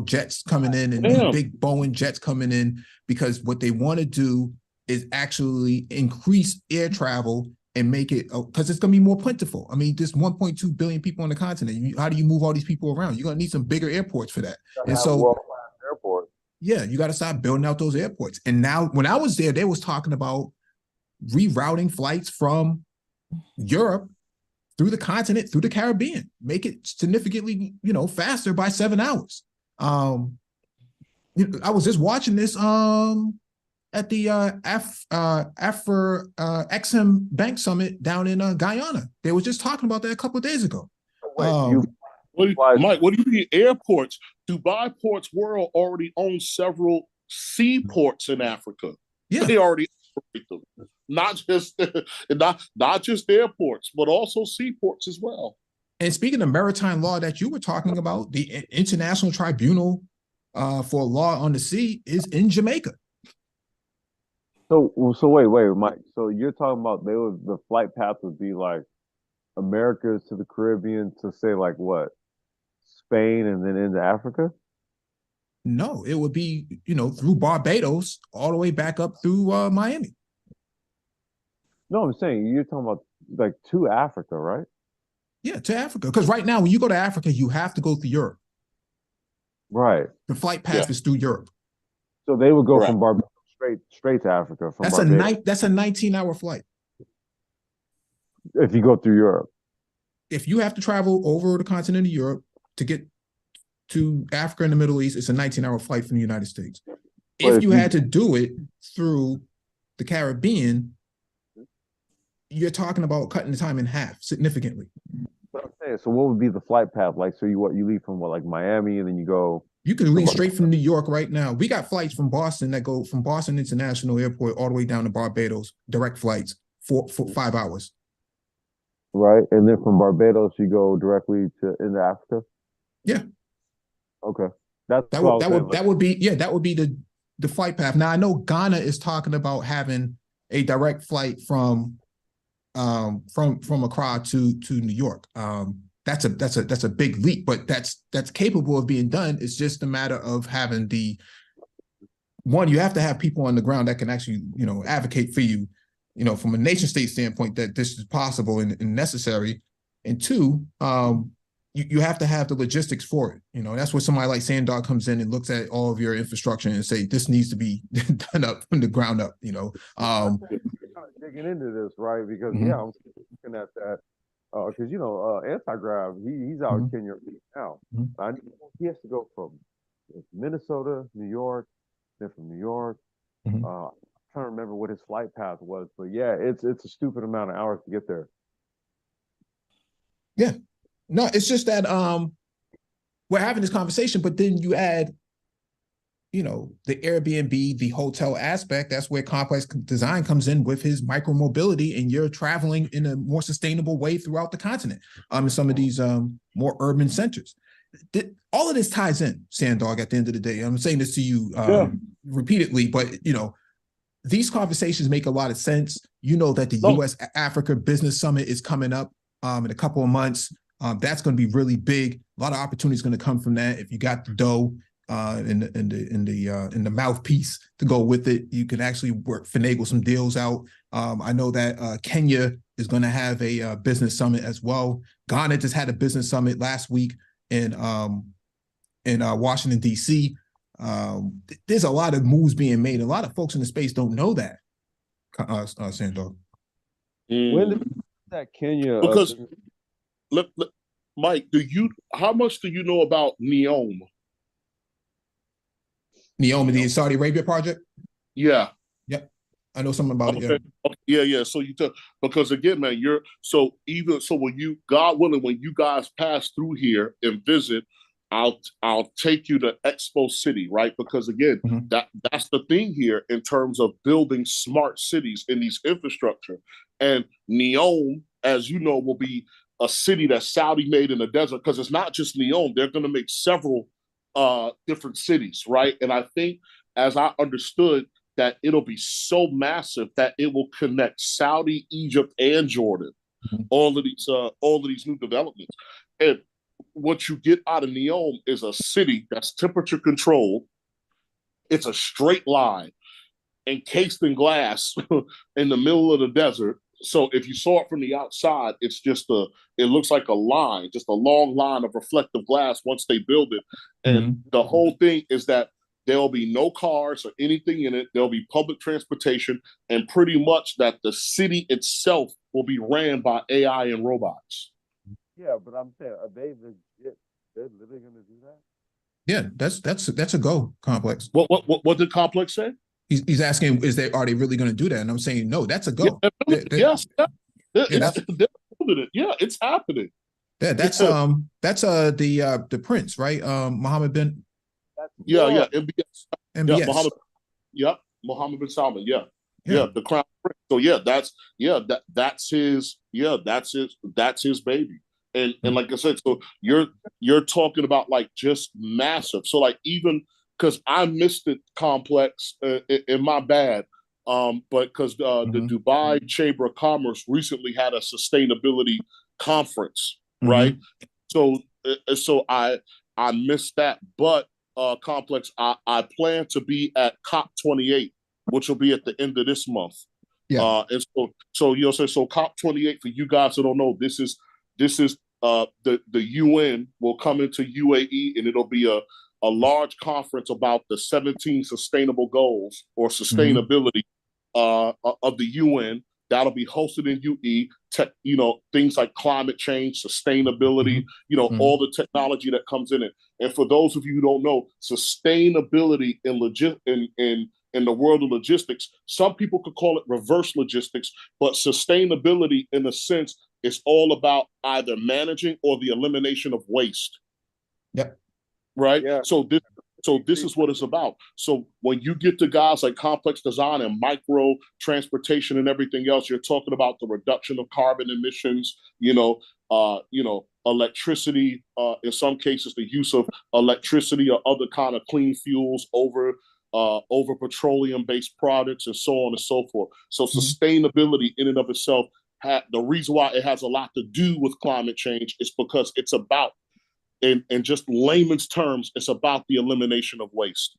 jets coming in and these big Boeing jets coming in, because what they want to do is actually increase air travel and make it, because it's going to be more plentiful. I mean, there's 1.2 billion people on the continent. How do you move all these people around? You're going to need some bigger airports for that. And so, world-class airports. Yeah, you got to start building out those airports. And now, when I was there, they was talking about rerouting flights from Europe through the continent, through the Caribbean, make it significantly, faster by 7 hours. I was just watching this at the XM Bank Summit down in Guyana. They were just talking about that a couple of days ago. Mike, what do you mean airports? Dubai Ports World already owns several seaports in Africa. Yeah, they already operate them. Not just airports, but also seaports as well. And speaking of maritime law that you were talking about, the International Tribunal for Law on the Sea is in Jamaica. So wait, Mike. So you're talking about the flight path would be like Americas to the Caribbean to say like what? Spain and then into Africa? No, it would be, through Barbados all the way back up through Miami. No, I'm saying you're talking about like to Africa, right? Yeah, to Africa. Because right now, when you go to Africa, you have to go through Europe. Right. The flight path is through Europe. So they would go from Barbados straight to Africa. From That's a 19-hour flight. If you go through Europe. If you have to travel over the continent of Europe to get to Africa and the Middle East, it's a 19-hour flight from the United States. If you had to do it through the Caribbean, you're talking about cutting the time in half significantly. But I'm saying, so what would be the flight path? Like, so you leave from like Miami and then you go. You can leave straight from New York right now. We got flights from Boston that go from Boston International Airport all the way down to Barbados, direct flights for 5 hours. Right. And then from Barbados, you go directly into Africa? Yeah. Okay. That would be the flight path. Now I know Ghana is talking about having a direct flight from Accra to New York. That's a big leap, but that's capable of being done. It's just a matter of having you have to have people on the ground that can actually, advocate for you, from a nation state standpoint that this is possible and necessary. And two, you have to have the logistics for it. That's where somebody like Sandog comes in and looks at all of your infrastructure and say, this needs to be done up from the ground up, digging into this, right? Because I'm looking at that because Anti-Grav, he's out in Kenya now. He has to go from Minnesota, New York, then from New York. I'm trying to remember what his flight path was, but yeah, it's a stupid amount of hours to get there. Yeah, no, it's just that we're having this conversation, but then you add the Airbnb, the hotel aspect. That's where Complex Design comes in with his micro-mobility, and you're traveling in a more sustainable way throughout the continent in some of these more urban centers. All of this ties in, Sandog, at the end of the day. I'm saying this to you repeatedly, but, these conversations make a lot of sense. That the U.S.-Africa Business Summit is coming up in a couple of months. That's going to be really big. A lot of opportunities going to come from that. If you got the dough, in the mouthpiece to go with it, you can actually finagle some deals out. I know that Kenya is going to have a business summit as well. Ghana just had a business summit last week in Washington D.C. There's a lot of moves being made. A lot of folks in the space don't know that. Sandor. When did that Kenya? Because Mike, how much do you know about NEOM? NEOM, the Saudi Arabia project? Yeah. Yep. I know something about it. Yeah. Yeah. So because again, man, when you, God willing, when you guys pass through here and visit, I'll take you to Expo City, right? Because again, that's the thing here in terms of building smart cities in these infrastructure. And Neom, as you know, will be a city that's Saudi made in the desert, because it's not just Neom. They're going to make several different cities, right? And I think, as I understood, that it'll be so massive that it will connect Saudi, Egypt, and Jordan. All of these new developments. And what you get out of Neom is a city that's temperature controlled. It's a straight line, encased in glass in the middle of the desert. So if you saw it from the outside, it looks like a line, just a long line of reflective glass once they build it. And the whole thing is that there'll be no cars or anything in it. There'll be public transportation, and pretty much that the city itself will be ran by AI and robots. Yeah, but I'm saying, are they legit? They're literally going to do that? Yeah, that's a go, Complex. What did Complex say? He's asking, are they really going to do that? And I'm saying, no, that's a go. Yes, they're building it. Yeah, it's happening. Yeah, that's the prince, right? Mohammed bin. Yeah, MBS. MBS. Mohammed bin Salman. Yeah, the crown prince. So that's his baby. And like I said, so you're talking about like just massive. So like, even because I missed it, Complex, in my bad. But because the Dubai Chamber of Commerce recently had a sustainability conference, right? So I missed that. But Complex, I plan to be at COP28, which will be at the end of this month. Yeah. And so COP28, for you guys who don't know, this is the UN will come into UAE, and it'll be a large conference about the 17 sustainable goals or sustainability of the UN. That'll be hosted in UE. Things like climate change, sustainability, all the technology that comes in it. And for those of you who don't know, sustainability in the world of logistics, some people could call it reverse logistics, but sustainability, in a sense, is all about either managing or the elimination of waste. Yep. Right. Yeah. So this is what it's about. So when you get to guys like Complex Design and Micro Transportation and everything else, you're talking about the reduction of carbon emissions. Electricity. In some cases, the use of electricity or other kind of clean fuels over petroleum-based products, and so on and so forth. So sustainability in and of itself, the reason why it has a lot to do with climate change is because it's about, in just layman's terms, it's about the elimination of waste.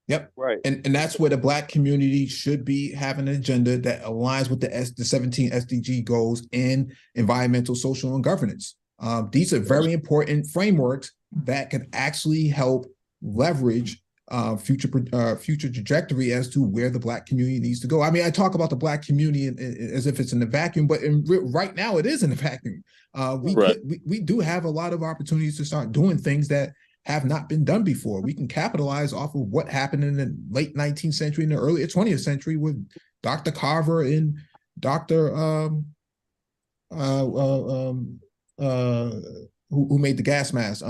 Yep. Right. And that's where the Black community should be having an agenda that aligns with the 17 SDG goals in environmental, social, and governance. These are very important frameworks that can actually help leverage future trajectory as to where the Black community needs to go. I mean, I talk about the Black community as if it's in a vacuum, but right now it is in a vacuum. We do have a lot of opportunities to start doing things that have not been done before. We can capitalize off of what happened in the late 19th century and the early 20th century with Dr. Carver and Dr. Who made the gas mask?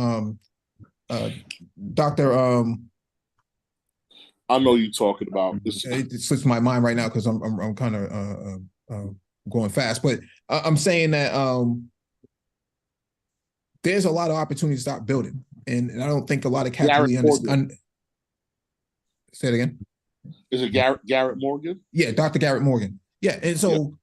Dr. I know you're talking about. It slips my mind right now because I'm kind of going fast, but I'm saying that there's a lot of opportunity to start building, and I don't think a lot of cats really understand. Say it again. Is it Garrett Morgan? Yeah, Dr. Garrett Morgan. Yeah, and so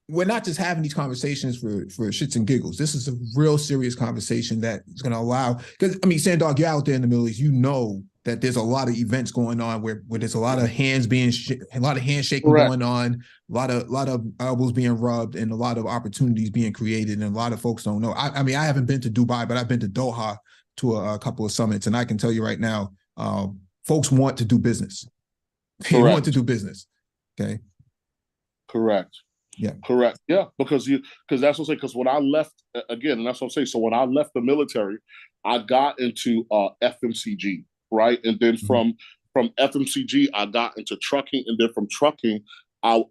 we're not just having these conversations for shits and giggles. This is a real serious conversation that is going to allow. Because I mean, Sandog, you're out there in the Middle East. You know that there's a lot of events going on where there's a lot of hands a lot of handshaking going on, a lot of elbows being rubbed, and a lot of opportunities being created. And a lot of folks don't know. I mean, I haven't been to Dubai, but I've been to Doha to a couple of summits, and I can tell you right now, folks want to do business. They want to do business. Okay. Correct. Yeah. Correct. Yeah. Because that's what I'm saying. Because when I left, again, and that's what I'm saying. So when I left the military, I got into FMCG. Right. And then from FMCG, I got into trucking. And then from trucking, I've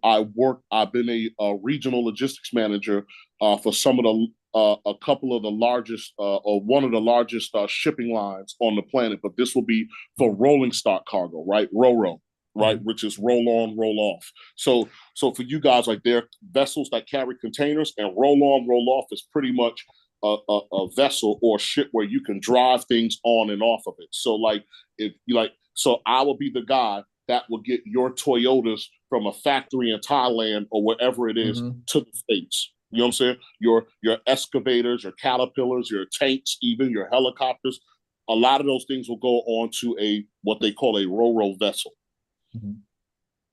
been a regional logistics manager for some of the a couple of the largest or one of the largest shipping lines on the planet, but this will be for rolling stock cargo, right? Ro-ro, right? Which is roll on, roll off. So for you guys, like there are vessels that carry containers, and roll on, roll off is pretty much a vessel or a ship where you can drive things on and off of it. So like if you like, so I will be the guy that will get your Toyotas from a factory in Thailand or wherever it is to the States. You know what I'm saying? Your excavators, your Caterpillars, your tanks, even your helicopters. A lot of those things will go on to a what they call a ro-ro vessel.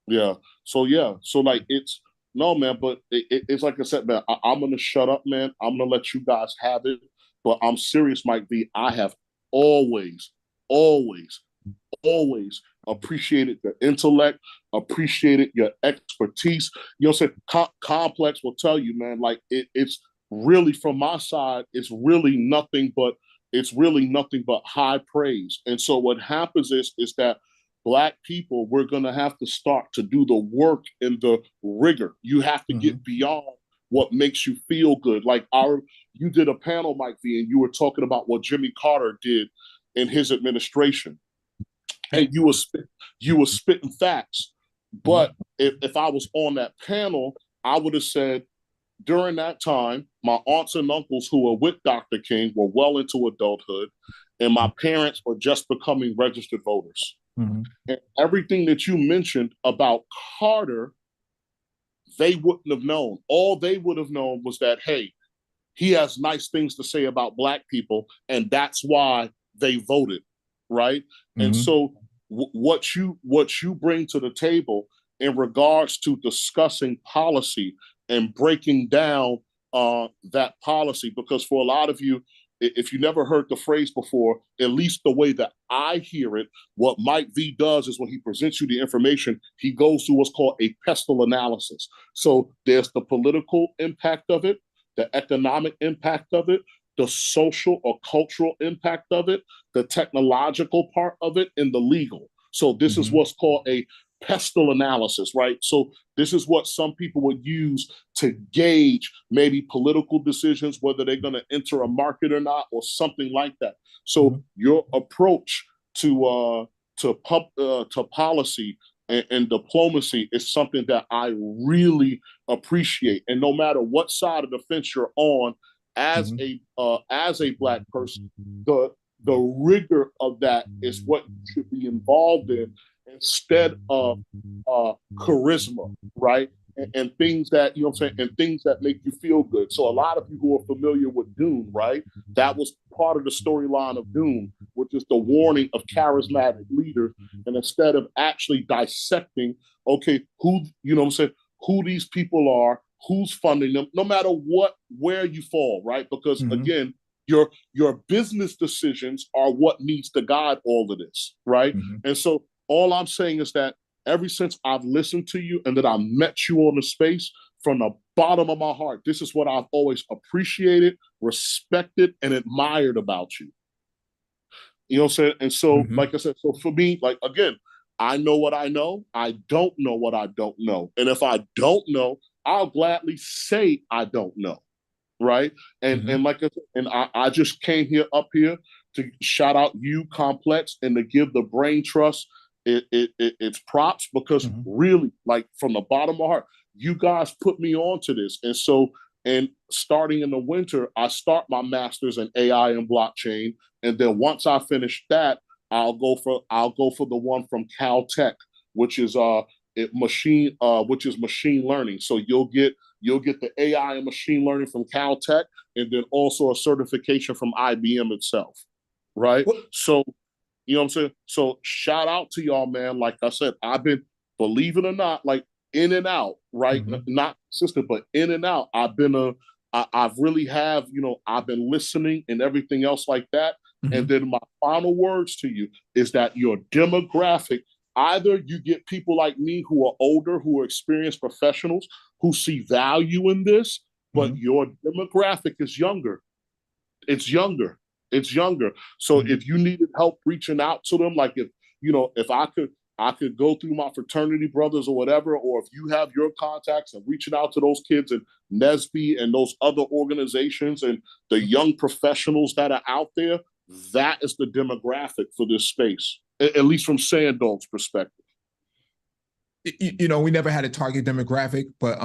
Yeah. So like it's no man, but it's like I said, man. I'm gonna shut up, man. I'm gonna let you guys have it. But I'm serious, Mike V. I have always, always, always appreciated the intellect, appreciated your expertise. You know what I'm saying? Complex will tell you, man, like it's really from my side, it's really nothing but high praise. And so what happens is that Black people, we're gonna have to start to do the work and the rigor. You have to get beyond what makes you feel good. Like you did a panel, Mike V, and you were talking about what Jimmy Carter did in his administration. And you were spitting facts. But if I was on that panel, I would have said, during that time, my aunts and uncles who were with Dr. King were well into adulthood, and my parents were just becoming registered voters. And everything that you mentioned about Carter, they wouldn't have known. All they would have known was that, hey, he has nice things to say about Black people, and that's why they voted, right? And so what you bring to the table in regards to discussing policy and breaking down that policy, because for a lot of you, if you never heard the phrase before, at least the way that I hear it, what Mike V does is when he presents you the information, he goes through what's called a pestle analysis. So there's the political impact of it, the economic impact of it, the social or cultural impact of it, the technological part of it, and the legal. So this is what's called a pestle analysis, right? So this is what some people would use to gauge maybe political decisions, whether they're going to enter a market or not, or something like that. So your approach to policy and diplomacy is something that I really appreciate. And no matter what side of the fence you're on, as a Black person, the rigor of that is what you should be involved in, instead of charisma, right? And things that, you know what I'm saying, and things that make you feel good. So a lot of you who are familiar with Dune, right? That was part of the storyline of Dune, which is the warning of charismatic leaders. And instead of actually dissecting, okay, who, you know what I'm saying, who these people are, who's funding them, no matter where you fall, right? Because again, your business decisions are what needs to guide all of this, right? And so all I'm saying is that ever since I've listened to you and that I met you on the space, from the bottom of my heart, this is what I've always appreciated, respected, and admired about you. You know what I'm saying? And so, like I said, so for me, like, again, I know what I know. I don't know what I don't know. And if I don't know, I'll gladly say I don't know, right? And like I said, and I just came up here to shout out you, Complex, and to give the Brain Trust it's props, because really, like, from the bottom of my heart, you guys put me onto this. And so, and starting in the winter, I start my master's in AI and blockchain. And then once I finish that, I'll go for the one from Caltech, which is machine learning. So you'll get the AI and machine learning from Caltech, and then also a certification from IBM itself, right? So, you know what I'm saying? So shout out to y'all, man. Like I said, I've been, believe it or not, like in and out, right? Not consistent, but in and out. I've really have, you know, I've been listening and everything else like that. And then my final words to you is that your demographic, either you get people like me who are older, who are experienced professionals, who see value in this, but your demographic is younger. It's younger. So if you needed help reaching out to them, like if, you know, if I I could go through my fraternity brothers or whatever, or if you have your contacts and reaching out to those kids in NSBE and those other organizations and the young professionals that are out there, that is the demographic for this space, at least from Sandog's perspective. You know, we never had a target demographic, but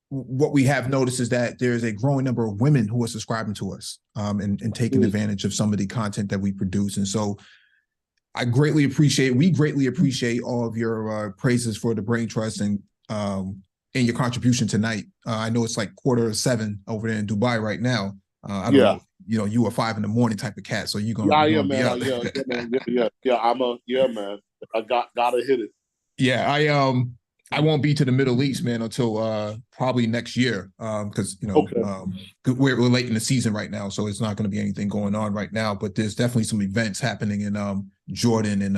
what we have noticed is that there's a growing number of women who are subscribing to us and taking advantage of some of the content that we produce. And so we greatly appreciate all of your praises for the Brain Trust and your contribution tonight. I know it's like 6:45 over there in Dubai right now. I don't know, you know, you a 5 a.m. type of cat, so you're gonna. Yeah, I you're am, gonna man. be up. Yeah, man. I gotta hit it. Yeah, I won't be to the Middle East, man, until probably next year, because you know we're late in the season right now, so it's not going to be anything going on right now. But there's definitely some events happening in Jordan and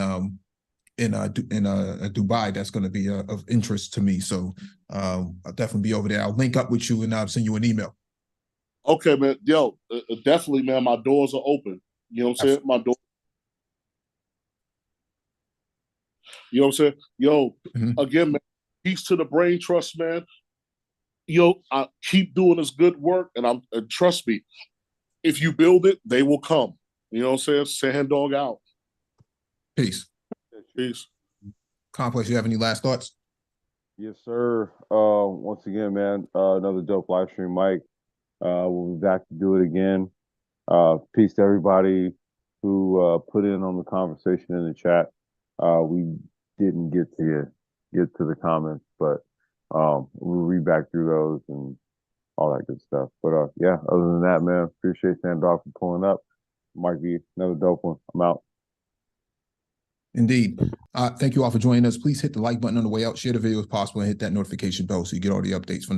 in Dubai that's going to be of interest to me. So I'll definitely be over there. I'll link up with you and I'll send you an email. Okay, man. Yo, definitely, man. My doors are open. You know what I'm saying? My door. You know what I'm saying? Yo, again, man, peace to the Brain Trust, man. Yo, I keep doing this good work, and trust me, if you build it, they will come. You know what I'm saying? Sandog out. Peace. Peace. Complex, you have any last thoughts? Yes, sir. Once again, man, another dope live stream, Mike. We'll be back to do it again. Peace to everybody who put in on the conversation in the chat. We didn't get to the comments, but we'll read back through those and all that good stuff. But yeah, other than that, man, appreciate Sandog for pulling up. Might be another dope one. I'm out. Indeed. Thank you all for joining us. Please hit the like button on the way out, share the video if possible, and hit that notification bell so you get all the updates from